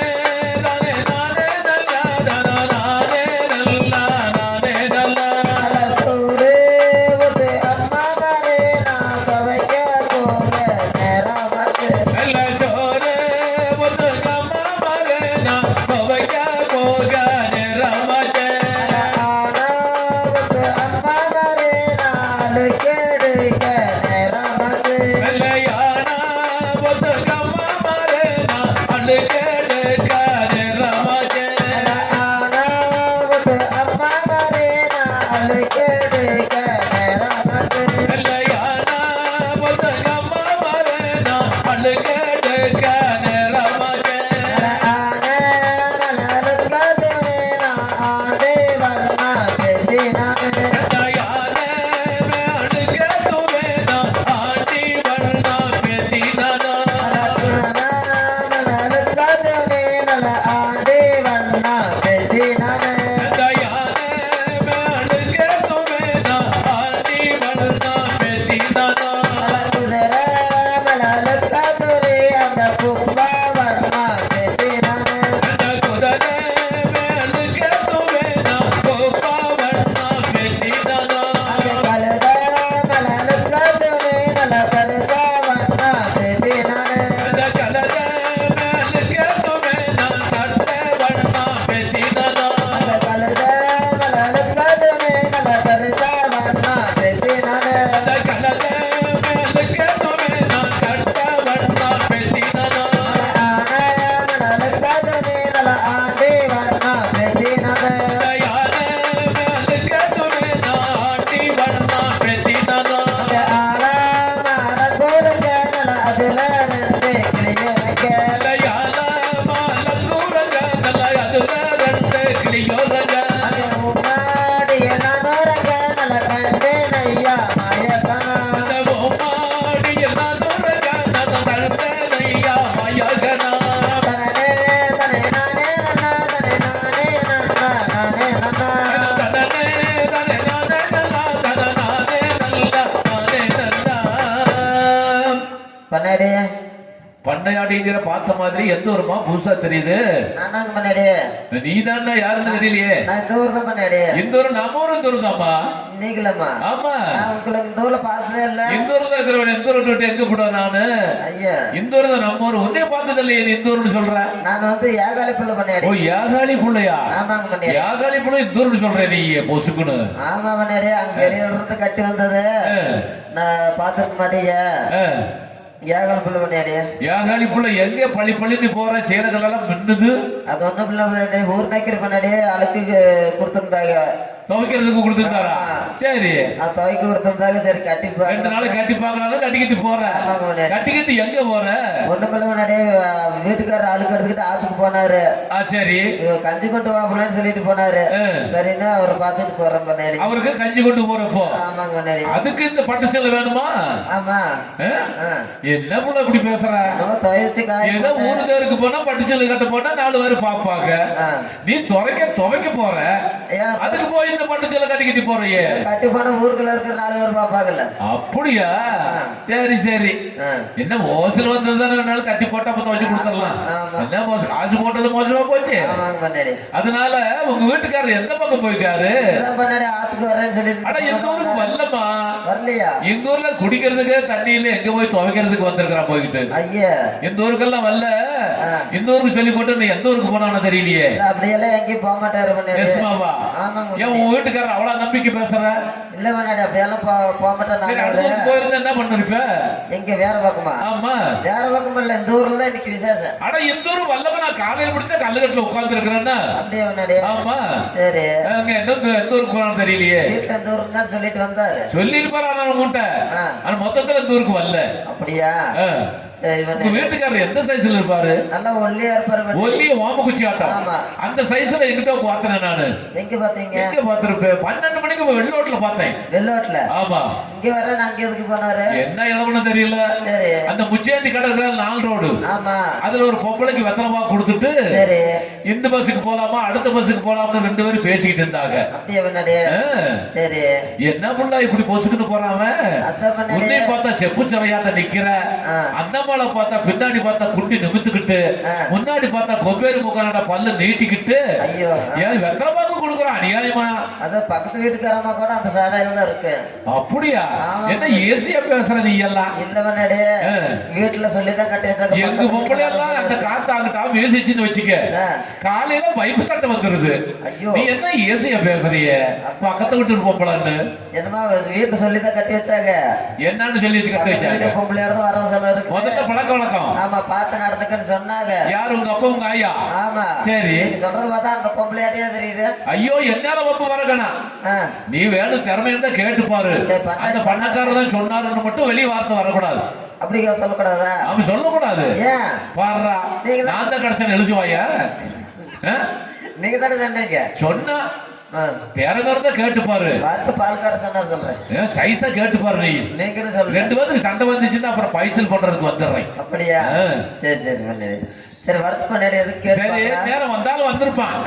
Speaker 3: தனே நானே நல்ல தன நானே நல்ல நானே நல்ல நல்ல கல்லு கேட்டுக்க நேரமாக பண்ணையாடிங்கிற பார்த்த மாதிரி எந்த ஊருமா புதுசா தெரியுது நீ தான்டா யாருன்னு தெரியலையே இந்த ஊரு நம்ம ஊரு இந்த ஊரு தான்மா
Speaker 4: நீங்களம்மா
Speaker 3: ஆமா
Speaker 4: உங்களுக்கு இந்த ஊர்ல பார்த்ததே இல்ல
Speaker 3: இந்த ஊரு தான் இருக்கிறவன் எந்த ஊரு விட்டு எங்க போடுவேன் நானு
Speaker 4: ஐயா
Speaker 3: இந்த ஊரு தான் நம்ம ஊரு ஒன்னே பார்த்தது இல்லையே நீ இந்த ஊருன்னு சொல்ற
Speaker 4: நான் வந்து ஏகாலி புள்ள பண்ணாடி
Speaker 3: ஓ யாகாலி புள்ளையா
Speaker 4: ஆமாங்க பண்ணாடி
Speaker 3: யாகாலி புள்ள இந்த ஊருன்னு சொல்றேன் நீ பொசுக்குன்னு
Speaker 4: ஆமா பண்ணாடி அங்க பெரிய இருந்து கட்டி வந்தது நான் பாத்துக்க மாட்டீங்க ஏகாலி புள்ள பண்ணாடி
Speaker 3: யாகாலி புள்ள எங்க பள்ளி பள்ளின்னு போற சேலைகள் எல்லாம் மின்னுது
Speaker 4: அது ஒண்ணும் பிள்ளை ஊர் நாய்க்கிற பண்ணாடி அழுக்கு கொடுத்திருந்தாங்க
Speaker 3: துவைக்கிறதுக்கு கொடுத்துட்டாரா சரி
Speaker 4: அது துவைக்க கொடுத்திருந்தாங்க சரி கட்டி
Speaker 3: 2 நாள் கட்டி பார்க்கலாம்னு கட்டிக்கிட்டு போற கட்டிக்கிட்டு எங்க போற
Speaker 4: ஒண்ணும் பிள்ளை பண்ணாடி வீட்டுக்காரர் அழுக்கு எடுத்துக்கிட்டு ஆத்துக்கு போனாரு
Speaker 3: சரி
Speaker 4: கஞ்சி கொண்டு வாங்கலாம்னு சொல்லிட்டு போனாரு சரின்னா அவரை பார்த்துட்டு போறேன் பண்ணாடி
Speaker 3: அவருக்கு கஞ்சி கொண்டு போறப்போ
Speaker 4: ஆமாங்க பண்ணாடி
Speaker 3: அதுக்கு இந்த பட்டு சேலை வேணுமா
Speaker 4: ஆமா
Speaker 3: என்ன புள்ள இப்படி பேசுற
Speaker 4: துவைச்சு
Speaker 3: ஏதோ ஊரு தேருக்கு போனா பட்டு சேலை கட்ட போனா 4 பேர் பாப்பாங்க நீ துவைக்க போற அதுக்கு போய் இந்த பட்டு சேலை கட்டிக்கிட்டு போறியே
Speaker 4: கட்டி போன ஊருக்குள்ள இருக்கிற 4 பேர் பாப்பாங்கல்ல
Speaker 3: அப்படியா சரி சரி என்ன மோசல் வந்ததுதானே கட்டி போட்டா அப்ப துவைச்சு கொடுத்துடலாம் என்ன மோசம் காசு போட்டது மோசமா போச்சு அதனால உங்க வீட்டுக்காரர் எந்த பக்கம் போயிருக்காரு
Speaker 4: ஆத்துக்கு வர்றேன்னு சொல்லிட்டு
Speaker 3: ஆனா எங்க ஊருக்கு வரலமா
Speaker 4: வரலையா
Speaker 3: எங்க ஊர்ல குடிக்கிறதுக்கு தண்ணி இல்ல எங்க போய் துவைக்கிறதுக்கு வந்திருக்கிறா போய்கிட்டு
Speaker 4: ஐயா
Speaker 3: இந்த ஊருக்கெல்லாம் வரல இந்த ஊருக்கு சொல்லி போட்டு நீ எந்த ஊருக்கு போனான்னு தெரியலையே
Speaker 4: அப்படியெல்லாம் எங்கேயும் போக மாட்டாரு
Speaker 3: ஏன் உன் வீட்டுக்காரர் அவ்வளவு நம்பிக்கை பேசுற
Speaker 4: இல்ல வேணாடி அப்படியெல்லாம் போக மாட்டேன்
Speaker 3: போயிருந்தா என்ன பண்ணிருப்ப
Speaker 4: எங்க வேற பக்கமா
Speaker 3: ஆமா
Speaker 4: வேற பக்கம் இல்ல இந்த ஊர்ல தான் இன்னைக்கு விசேஷம்
Speaker 3: ஆனா இந்த ஊரு வல்லவ நான் காலையில முடிச்சா கல்லுக்கட்டுல உட்கார்ந்து இருக்கிறேன்னா
Speaker 4: அப்படியே வேணாடி
Speaker 3: ஆமா சரி எந்த ஊருக்கு போனான்னு தெரியலையே
Speaker 4: வீட்டுல இந்த ஊருக்கு தான் சொல்லிட்டு வந்தாரு
Speaker 3: சொல்லிருப்பாரு ஆனா மூட்டை ஆனா மொத்தத்துல இந்த ஊருக்கு வரல
Speaker 4: அப்படியா சரி
Speaker 3: வீட்டுக்காரர் எந்த சைஸ்ல இருப்பாரு
Speaker 4: நல்லா ஒல்லியா இருப்பாரு
Speaker 3: ஒல்லிய ஓமக்குச்சி ஆட்டம் அந்த சைஸ்ல எங்கிட்ட பார்த்தேன் நானு
Speaker 4: எங்க பாத்தீங்க
Speaker 3: எங்க பாத்திருப்பேன் 12 மணிக்கு வெள்ளோட்ல பார்த்தேன்
Speaker 4: வெள்ளோட்ல
Speaker 3: ஆமா
Speaker 4: இங்க வர நான் எதுக்கு போனாரு
Speaker 3: என்ன இளவன தெரியல
Speaker 4: சரி
Speaker 3: அந்த முச்சேந்தி கடற்கரை 4 ரோடு
Speaker 4: ஆமா
Speaker 3: அதுல ஒரு பொம்பளைக்கு வெத்தனமா கொடுத்துட்டு
Speaker 4: சரி
Speaker 3: இந்த பஸ்ஸுக்கு போலாமா அடுத்த பஸ்ஸுக்கு போலாம்னு 2 பேரும் பேசிக்கிட்டு இருந்தாங்க
Speaker 4: அப்படியே பண்ணாடி சரி
Speaker 3: என்ன புள்ள இப்படி பொசுக்குன்னு போறாம உன்னை பார்த்தா செப்பு சிறையாட்ட நிக்கிற அந்த பார்த்தா பின்னாடி பார்த்தா குண்டி நிமித்துக்கிட்டு முன்னாடி பார்த்தா கொப்பேரு முக்கானோட பல்ல நீட்டிக்கிட்டு ஏன் வெத்தனமாக்கு கொடுக்குறான் அநியாயமா
Speaker 4: அத பக்கத்து வீட்டுக்காரமா கூட அந்த சாடையில தான் இருக்கு
Speaker 3: அப்படியா என்ன ஏசியா பேசுற நீ எல்லாம்
Speaker 4: இல்ல பண்ணாடி வீட்டுல சொல்லிதான் கட்டி வச்சாங்க
Speaker 3: எங்க பொம்பளை எல்லாம் அந்த காத்து ஆகிட்டா வேசிச்சுன்னு வச்சுக்க காலையில பைப்பு சட்டை வந்துருது நீ என்ன ஏசியா பேசுறிய பக்கத்து வீட்டு பொம்பளைன்னு
Speaker 4: என்னமா வீட்டுல சொல்லிதான் கட்டி வச்சாங்க
Speaker 3: என்னன்னு சொல்லி வச்சு கட்டி வச்சாங்க
Speaker 4: பொம்பளையோட தான் வரவு செலவு இருக்கு
Speaker 3: முதல்ல பழக்க வழக்கம்
Speaker 4: ஆமா பார்த்து நடந்துக்கன்னு சொன்னாங்க
Speaker 3: யாரு உங்க அப்பா உங்க ஐயா
Speaker 4: ஆமா
Speaker 3: சரி
Speaker 4: சொல்றது பார்த்தா அந்த பொம்பளையாட்டியா தெரியுது
Speaker 3: ஐயோ என்னால ஒப்பு வரகணா நீ வேணும் திறமை இருந்தா கேட்டு பாரு அந்த பண்ணக்காரர் தான் சொன்னாருன்னு மட்டும் வெளியே வார்த்தை வரக்கூடாது
Speaker 4: அப்படிங்க சொல்லக்கூடாதா?
Speaker 3: அவன் சொல்லக்கூடாது.
Speaker 4: ஏன்
Speaker 3: பாடுறா
Speaker 4: நீங்க
Speaker 3: நான் தான் கிடைச்சேன் எழுச்சுவாயா?
Speaker 4: நீங்க தானே சொன்னீங்க.
Speaker 3: சொன்னா திறந்த கேட்டு பாரு.
Speaker 4: பார்த்து பால்கார சொன்னார் சொல்றேன்.
Speaker 3: சைஸா கேட்டு பாரு.
Speaker 4: நீங்க என்ன சொல்றீங்க?
Speaker 3: 2 பேருக்கு சண்டை வந்துச்சுன்னா அப்புறம் பைசல் பண்றதுக்கு வந்துடுறேன்.
Speaker 4: அப்படியா? சரி சரி பண்ணி சரி ஒர்க் பண்ணி எதுக்கு
Speaker 3: சரி நேரம் வந்தாலும் வந்திருப்பான்.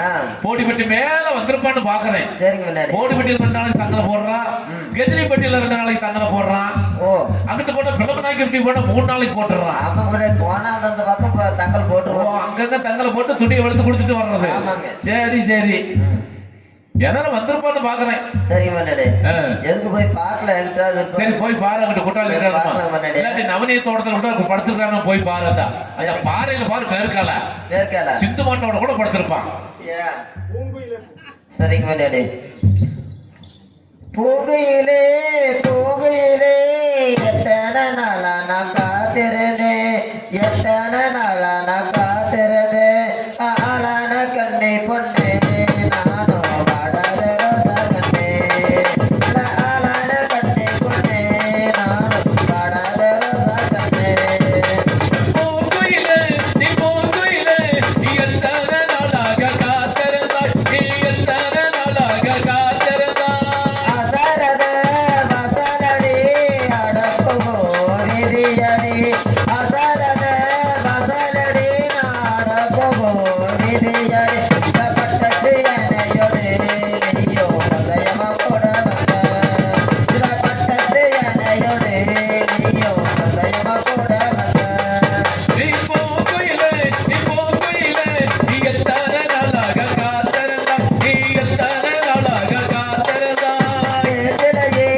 Speaker 3: போடிப்பட்டி மேல வந்திருப்பான்னு பாக்குறேன்.
Speaker 4: சரிங்க முன்னாடி
Speaker 3: போடிப்பட்டியில 2 நாளைக்கு தங்கல போடுறான். கெஜிலிப்பட்டியில 2 நாளைக்கு தங்கல போடுறான்.
Speaker 4: ஓ
Speaker 3: அங்கிட்டு போட்ட பிளம்பநாய்க்கு இப்படி போட்ட 3 நாளைக்கு போட்டுறான்.
Speaker 4: ஆமா முன்னாடி போனா அந்த பக்கம் தங்கல் போட்டுருவோம்.
Speaker 3: அங்கங்க தங்கல போட்டு துணியை வெளுத்து கொடுத்துட்டு வர்றது. சரி சரி என்னால வந்திருப்பான்னு பாக்குறேன்.
Speaker 4: சரி முன்னாடி எதுக்கு போய் பாக்கல?
Speaker 3: சரி போய் பாரு. அங்கிட்டு குட்டால இல்லாட்டி நவனிய தோட்டத்துல கூட படுத்திருக்காங்க. போய் பாரு. அந்த பாறையில பாரு மேற்கால சிந்து மண்ணோட கூட படுத்திருப்பான்.
Speaker 4: சரிங்க முன்னாடி போகையிலே போகையிலே எத்தனை நாளா நான் காத்திருந்தேன். எத்தனை நாளா நான் காத்திருந்தேன். ஆளான கண்ணை பொண்ணு நானும் வாடாத ரோசா கண்ணே. ஆளான கண்ணை பொண்ணு நானும் வாடாத ரோசா கண்ணே.
Speaker 3: போகையிலே நீ போகையிலே நீ எத்தனை நாளாக காத்திருந்தாய். நீ எத்தனை நாளாக காத்திருந்தாய்.
Speaker 4: அசரத வசனடி அடப்புகோ நிதியடி. அசரத வசனடி நாடப்புகோ நிதியடி. பட்டத்து எனையொடு நீயோ சதயமா போட வந்த. பட்டத்து எனையொடு நீயோ சதயமா போட வந்த.
Speaker 3: நீ போகையிலே நீ எத்தனை நாளாக காத்திருந்தாய். நீ எத்தனை நாளாக காத்திருந்தாய்.
Speaker 4: கேட்டிலையே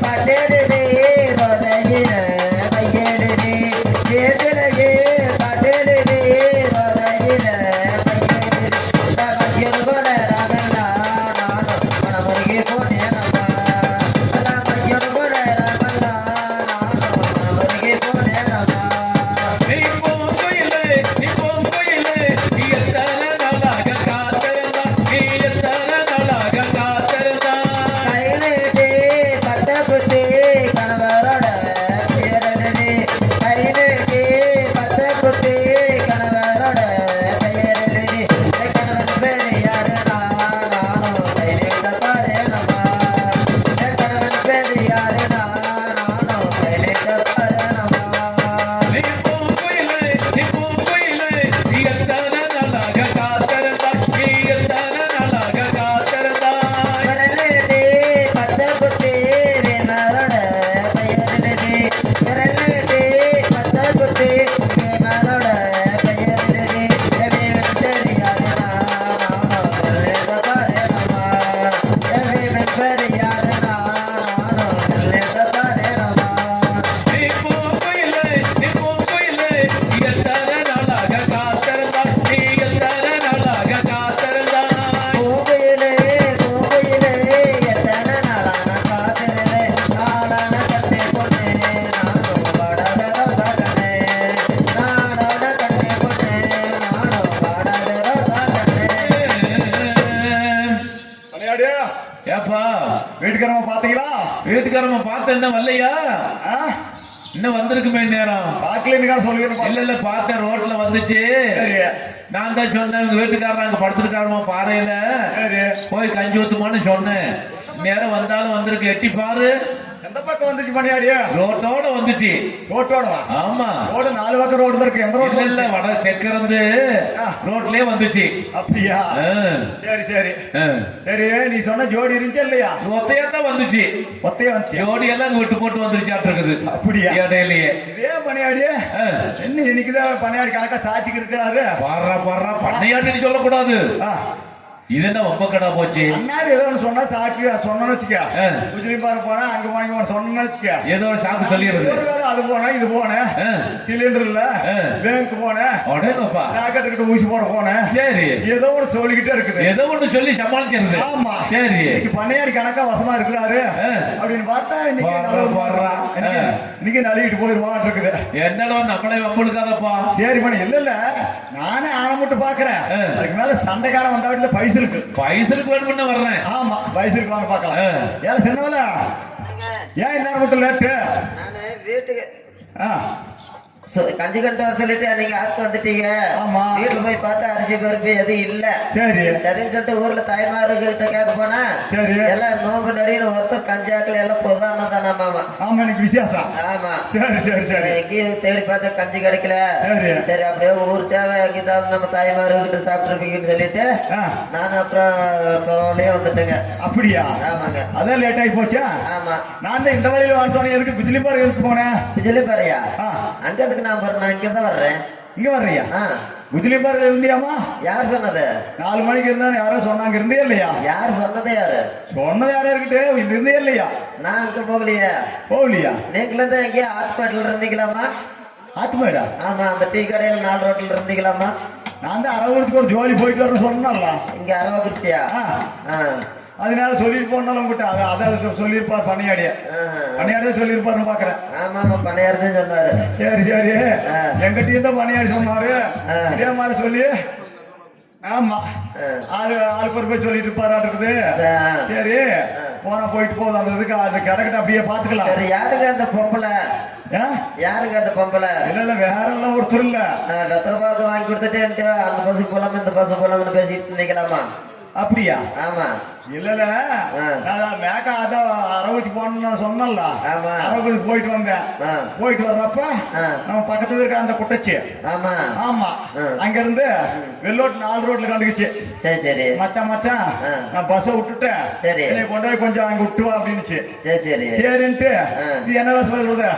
Speaker 4: பட்டெடுதே ரோதையில மையெடுதே. கேட்டிலையே பட்டெடுதே ரோதையில மையெடுதே. மையொரு கூட ராகல்லா நானும் மனமுருகி போனேனம்மா. மையொரு கூட ராகல்லா நானும் மனமுருகி போனேனம்மா.
Speaker 3: நீ போகையிலே நீ எத்தனை நாளாக காத்திருந்தாய். நீ எத்தனை நாளாக காத்திருந்தாய்.
Speaker 4: கைநீட்டி பட்ட குத்தி கணவரோட பெயரெழுதி. கைநீட்டி பட்ட குத்தி கணவரோட பெயரெழுதி. கணவன் பேரு யாரு நானும் கைநீட்ட பாரேனம்மா. கணவன் பேரு யாரு நானும் கைநீட்ட பாரேனம்மா.
Speaker 3: நீ போகையிலே நீ எத்தனை நாளாக காத்திருந்தாய். நீ எத்தனை நாளாக காத்திருந்தாய்.
Speaker 4: விரலிலே பச்சை குத்தி வேமரோட பெயரெழுதி. விரலிலே பச்சை குத்தி வேமரோட பெயரெழுதி. எவன் பேரு யாரு நானும் கைநீட்ட பாரேனம்மா. எவன் பேரு யாரு நானும் கைநீட்ட பாரேனம்மா.
Speaker 3: நீ போகையிலே நீ எத்தனை நாளாக காத்திருந்தாய். நீ எத்தனை நாளாக காத்திருந்தாய்.
Speaker 4: போகையிலே எத்தனை நாளா நான் காத்திருந்தேன். ஆளான கண்ணே பொண்ணே நானும் வாடாத ரோசா கண்ணே. நாடான கண்ணே பொண்ணே நானும் வாடாத ரோசா கண்ணே.
Speaker 2: மணியாடி
Speaker 3: ஏப்பா
Speaker 2: வீட்டுக்காரமா பாத்தீங்களா?
Speaker 3: வீட்டுக்காரம்மா பார்த்த என்ன வரலையா? இன்னும் வந்திருக்குமே நேரம்.
Speaker 2: பாக்கலன்னு சொல்லுங்க.
Speaker 3: இல்ல பார்த்தேன் ரோட்ல வந்துச்சு.
Speaker 2: சரி
Speaker 3: நான் தான் சொன்னேன் உங்க வீட்டுக்காரர் அங்க படுத்துருக்காருமா பாறையில
Speaker 2: சரி.
Speaker 3: போய் கஞ்சி ஊத்துமான்னு சொன்னேன். நேரம் வந்தாலும் வந்திருக்கு. எட்டி பாரு.
Speaker 2: எந்த பக்கம் வந்துச்சு மணியாடி?
Speaker 3: ரோட்டோட வந்துச்சு.
Speaker 2: ரோட்டோட
Speaker 3: ஆமா
Speaker 2: ரோடு 4 பக்கம் ரோடு இருக்கு. எந்த
Speaker 3: இல்ல
Speaker 2: ரோட்ல?
Speaker 3: இல்ல வட தெற்கிருந்து ரோட்லயே வந்துச்சு.
Speaker 2: அப்படியா? சரி சரி சரி. நீ சொன்ன ஜோடி இருந்துச்சா இல்லையா?
Speaker 3: ஒத்தையா தான் வந்துச்சு.
Speaker 2: ஒத்தையா வந்துச்சு.
Speaker 3: ஜோடி எல்லாம் அங்க விட்டு போட்டு வந்துருச்சாட்டு இருக்குது.
Speaker 2: அப்படியா?
Speaker 3: இடையிலேயே
Speaker 2: இதே பணியாடி என்ன இன்னைக்குதான் பணியாடி கணக்கா சாட்சிக்கு இருக்கிறாரு.
Speaker 3: பாடுறா பண்ணையாட்டுன்னு சொல்லக்கூடாது. இது என்ன ரொம்ப கடா போச்சு.
Speaker 2: முன்னாடி ஏதோ ஒன்று சொன்னா சாக்கு சொன்னு வச்சுக்க. குஜிலி பாரு போனா அங்க போனீங்க சொன்னு வச்சுக்க.
Speaker 3: ஏதோ ஒரு சாக்கு சொல்லிடுறது.
Speaker 2: அது போனேன் இது போனேன் சிலிண்டர் இல்ல பேங்க் போனேன் டாக்டர் கிட்ட ஊசி போட போனேன். சரி ஏதோ ஒரு சொல்லிக்கிட்டே இருக்குது.
Speaker 3: ஏதோ ஒன்று சொல்லி சமாளிச்சிருது.
Speaker 2: ஆமா
Speaker 3: சரி
Speaker 2: பண்ணையாடி கணக்கா வசமா இருக்கிறாரு அப்படின்னு பார்த்தா இன்னைக்கு நழுவிட்டு போயிருவான் இருக்குது.
Speaker 3: என்னடா நம்மளே வம்புடுக்காதப்பா.
Speaker 2: சரி பண்ணி இல்ல நானே ஆரம்பிட்டு பாக்குறேன். அதுக்கு மேல சண்டைக்காரன் வந்தா வீட்டுல பைசலுக்கு
Speaker 3: வேணும்னு வர்றேன்.
Speaker 2: ஆமா பைசலுக்கு வாங்க பாக்கலாம். ஏன் சின்னவல ஏன் இன்னும் மட்டும் லேட்டு?
Speaker 4: நானு வீட்டுக்கு
Speaker 2: ஆ,
Speaker 4: கஞ்சி கண்டு வர சொல்லிட்டு நீங்க ஆத்து வந்துட்டீங்க.
Speaker 2: ஆமா.
Speaker 4: வீட்டுல போய் பார்த்தா அரிசி பருப்பு எதுவும் இல்ல.
Speaker 2: சரி
Speaker 4: சரின்னு சொல்லிட்டு ஊர்ல தாய்மாரு கிட்ட கேட்க போனா
Speaker 2: சரி.
Speaker 4: எல்லாம் நோம்பு நடிகை ஒருத்தர் கஞ்சாக்கள் எல்லாம் பொதான தானே மாமா.
Speaker 2: ஆமா எனக்கு விசேஷம்.
Speaker 4: ஆமா.
Speaker 2: சரி சரி சரி.
Speaker 4: எங்கேயும் தேடி பார்த்தா கஞ்சி கிடைக்கல.
Speaker 2: சரி.
Speaker 4: சரி அப்படியே ஊர் சேவை எங்கிட்டாவது நம்ம தாய்மாரு கிட்ட சாப்பிட்டுருப்பீங்கன்னு சொல்லிட்டு
Speaker 2: ஆ,
Speaker 4: நானும் அப்புறம் பரவாயில்லையே வந்துட்டேங்க.
Speaker 2: அப்படியா?
Speaker 4: ஆமாங்க.
Speaker 2: அதான் லேட் ஆகி போச்சா?
Speaker 4: ஆமா.
Speaker 2: நான் தான் இந்த வழியில வாழ்த்தோம். எதுக்கு குஜிலி பாரு எதுக்கு போனேன்?
Speaker 4: சொல்லி பாரியா?
Speaker 2: ஆ,
Speaker 4: அங்க எதுக்கு நான் பாரு, நான் இங்க தான் வர்றேன்.
Speaker 2: இங்க வர்றியா?
Speaker 4: ஆ,
Speaker 2: குஜிலி பாரு இருந்தியாமா?
Speaker 4: யார் சொன்னது?
Speaker 2: 4 மணிக்கு இருந்தா யாரோ சொன்னாங்க, இருந்தே இல்லையா?
Speaker 4: யார் சொன்னது? யாரு
Speaker 2: சொன்னது யாரா இருக்கட்டு, இருந்தே இல்லையா?
Speaker 4: நான் அங்க போகலையே.
Speaker 2: போகலையா?
Speaker 4: நீங்களும் தான் எங்கேயா ஹாஸ்பிட்டல் இருந்தீங்களாமா?
Speaker 2: ஆத்துமேடா?
Speaker 4: ஆமா, அந்த டீ கடையில 4 ரோட்டில் இருந்தீங்களாமா?
Speaker 2: நான் தான் அரவூருக்கு ஒரு ஜோலி போயிட்டு வர சொன்னல.
Speaker 4: இங்க அரவக்குறிச்சியா?
Speaker 2: ஆ, அதனால சொல்லிட்டு போனாலும் உங்ககிட்ட அதான் சொல்லியிருப்பார் பண்ணையாடிய. பண்ணையாடியே சொல்லியிருப்பாருன்னு பாக்குறேன்.
Speaker 4: ஆமா ஆமா, பணையார்தான் சொன்னாரு.
Speaker 2: சரி சரி. எங்கிட்டயும் தான் பண்ணையாடி சொன்னாரு. இதே மாதிரி சொல்லி ஆமா ஆளுக்கு ஒரு போய் சொல்லிட்டு இருப்பாராட்டு. சரி போனா போயிட்டு போகுது. அந்த இதுக்கு அது கிடக்கிட்ட அப்படியே பாத்துக்கலாம்.
Speaker 4: சரி, யாருங்க அந்த பொம்பளை? யாருங்க அந்த பொம்பளை?
Speaker 2: இல்ல இல்ல வேற எல்லாம் ஒருத்தர் இல்ல.
Speaker 4: நான் வெத்தலை பாக்கு வாங்கி கொடுத்துட்டு என்கிட்ட அந்த பஸ்ஸுக்கு போலாமா இந்த பஸ் போலாம்னு பேசிட்டு இருந்தீங்களாமா?
Speaker 2: அப்படியா?
Speaker 4: ஆமா.
Speaker 2: இல்ல நான் மேக்கா அதான் அரவுக்கு போனேன்னு சொன்னல.
Speaker 4: ஆமா.
Speaker 2: அரவுக்கு போயிட்டு வந்தேன். போயிட்டு வர்றப்ப நம்ம பக்கத்துல இருக்க அந்த குட்டச்சி.
Speaker 4: ஆமா
Speaker 2: ஆமா. அங்க இருந்து வெள்ளோட்டு 4 ரோட்ல கண்டுக்குச்சு.
Speaker 4: சரி சரி.
Speaker 2: மச்சான் நான் பஸ்ஸை விட்டுட்டேன்.
Speaker 4: சரி.
Speaker 2: என்னை கொண்டு போய் கொஞ்சம் அங்க விட்டு வா அப்படின்னுச்சு.
Speaker 4: சரி சரி.
Speaker 2: சரின்ட்டு இது என்னடா சொல்றது,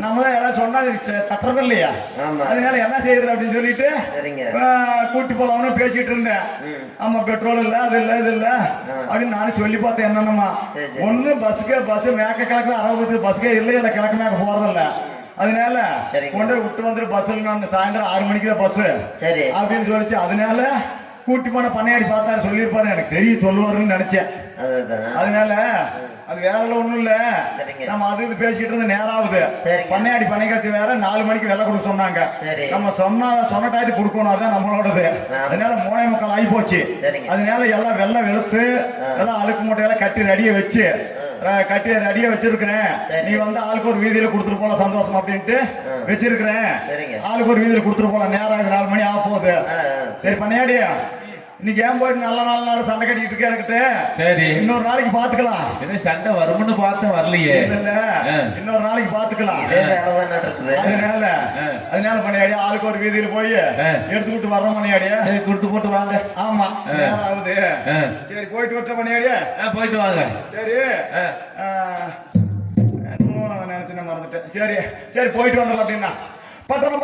Speaker 2: நம்ம தான் யாராவது சொன்னா தட்டுறது இல்லையா?
Speaker 4: ஆமா.
Speaker 2: அதனால என்ன செய்யறது அப்படின்னு சொல்லிட்டு
Speaker 4: சரிங்க.
Speaker 2: கூட்டி போலாம்னு பேசிட்டு இருந்தேன். ஆமா பெட்ரோல் இல்ல அது இல்ல இது இல்ல அப்படின்னு நானும் சொல்லி பார்த்தேன். என்னென்னமா ஒண்ணு பஸ் மேக்க கிழக்கு அரவூருக்கு பஸ்ஸுக்கே இல்ல கிழக்கு மேக்க போறதில்ல. அதனால கொண்டு விட்டு வந்துட்டு பஸ்ல நான் சாயந்தரம் 6 மணிக்கு தான் பஸ்
Speaker 4: சரி
Speaker 2: அப்படின்னு சொல்லிச்சு. அதனால கூட்டி போன பண்ணையாடி பார்த்தாரு, சொல்லியிருப்பாரு. எனக்கு தெரியும் சொல்லுவாருன்னு நினைச்சேன். அதனால அது வேற எல்லாம் ஒண்ணும் இல்ல. நம்ம அது இது பேசிக்கிட்டு இருந்து நேரம் ஆகுது. பண்ணையாடி பண்ணைக்காச்சு வேற 4 மணிக்கு வெள்ளை கொடுக்க சொன்னாங்க. நம்ம சொன்ன டயத்துக்கு கொடுக்கணும், அதுதான் நம்மளோடது. அதனால 3:45 ஆகி போச்சு. அதனால எல்லாம் வெள்ளை வெளுத்து எல்லாம் அழுக்கு மூட்டையெல்லாம் கட்டி ரெடியா வச்சிருக்கிறேன். நீ வந்து ஆளுக்கு ஒரு வீதியில கொடுத்துட்டு போல சந்தோஷம் அப்படின்ட்டு வச்சிருக்கிறேன். ஆளுக்கு ஒரு வீதியில கொடுத்துட்டு போல. நேரம் ஆகுது, 4 மணி ஆக போகுது. சரி பண்ணையாடி இன்னைக்கு ஏன் போயிட்டு நல்ல நாள் சண்டை கட்டிட்டு இருக்க எனக்கு.
Speaker 3: சரி
Speaker 2: இன்னொரு நாளைக்கு பாத்துக்கலாம்.
Speaker 3: சண்டை வரும்னு பார்த்தா வரலையே.
Speaker 2: இல்ல இன்னொரு நாளைக்கு பாத்துக்கலாம். அதனால பண்ணையாடி ஆளுக்கு ஒரு வீதியில போய் எடுத்துக்கிட்டு வர்றோம். பண்ணையாடிய
Speaker 3: கொடுத்து போட்டு வாங்க.
Speaker 2: ஆமா நேரம் ஆகுது. சரி போயிட்டு வரட்ட பண்ணையாடிய.
Speaker 3: போயிட்டு வாங்க.
Speaker 2: சரி நினைச்சு மறந்துட்டேன். சரி சரி போயிட்டு வந்துடலாம் அப்படின்னா பட்டணம்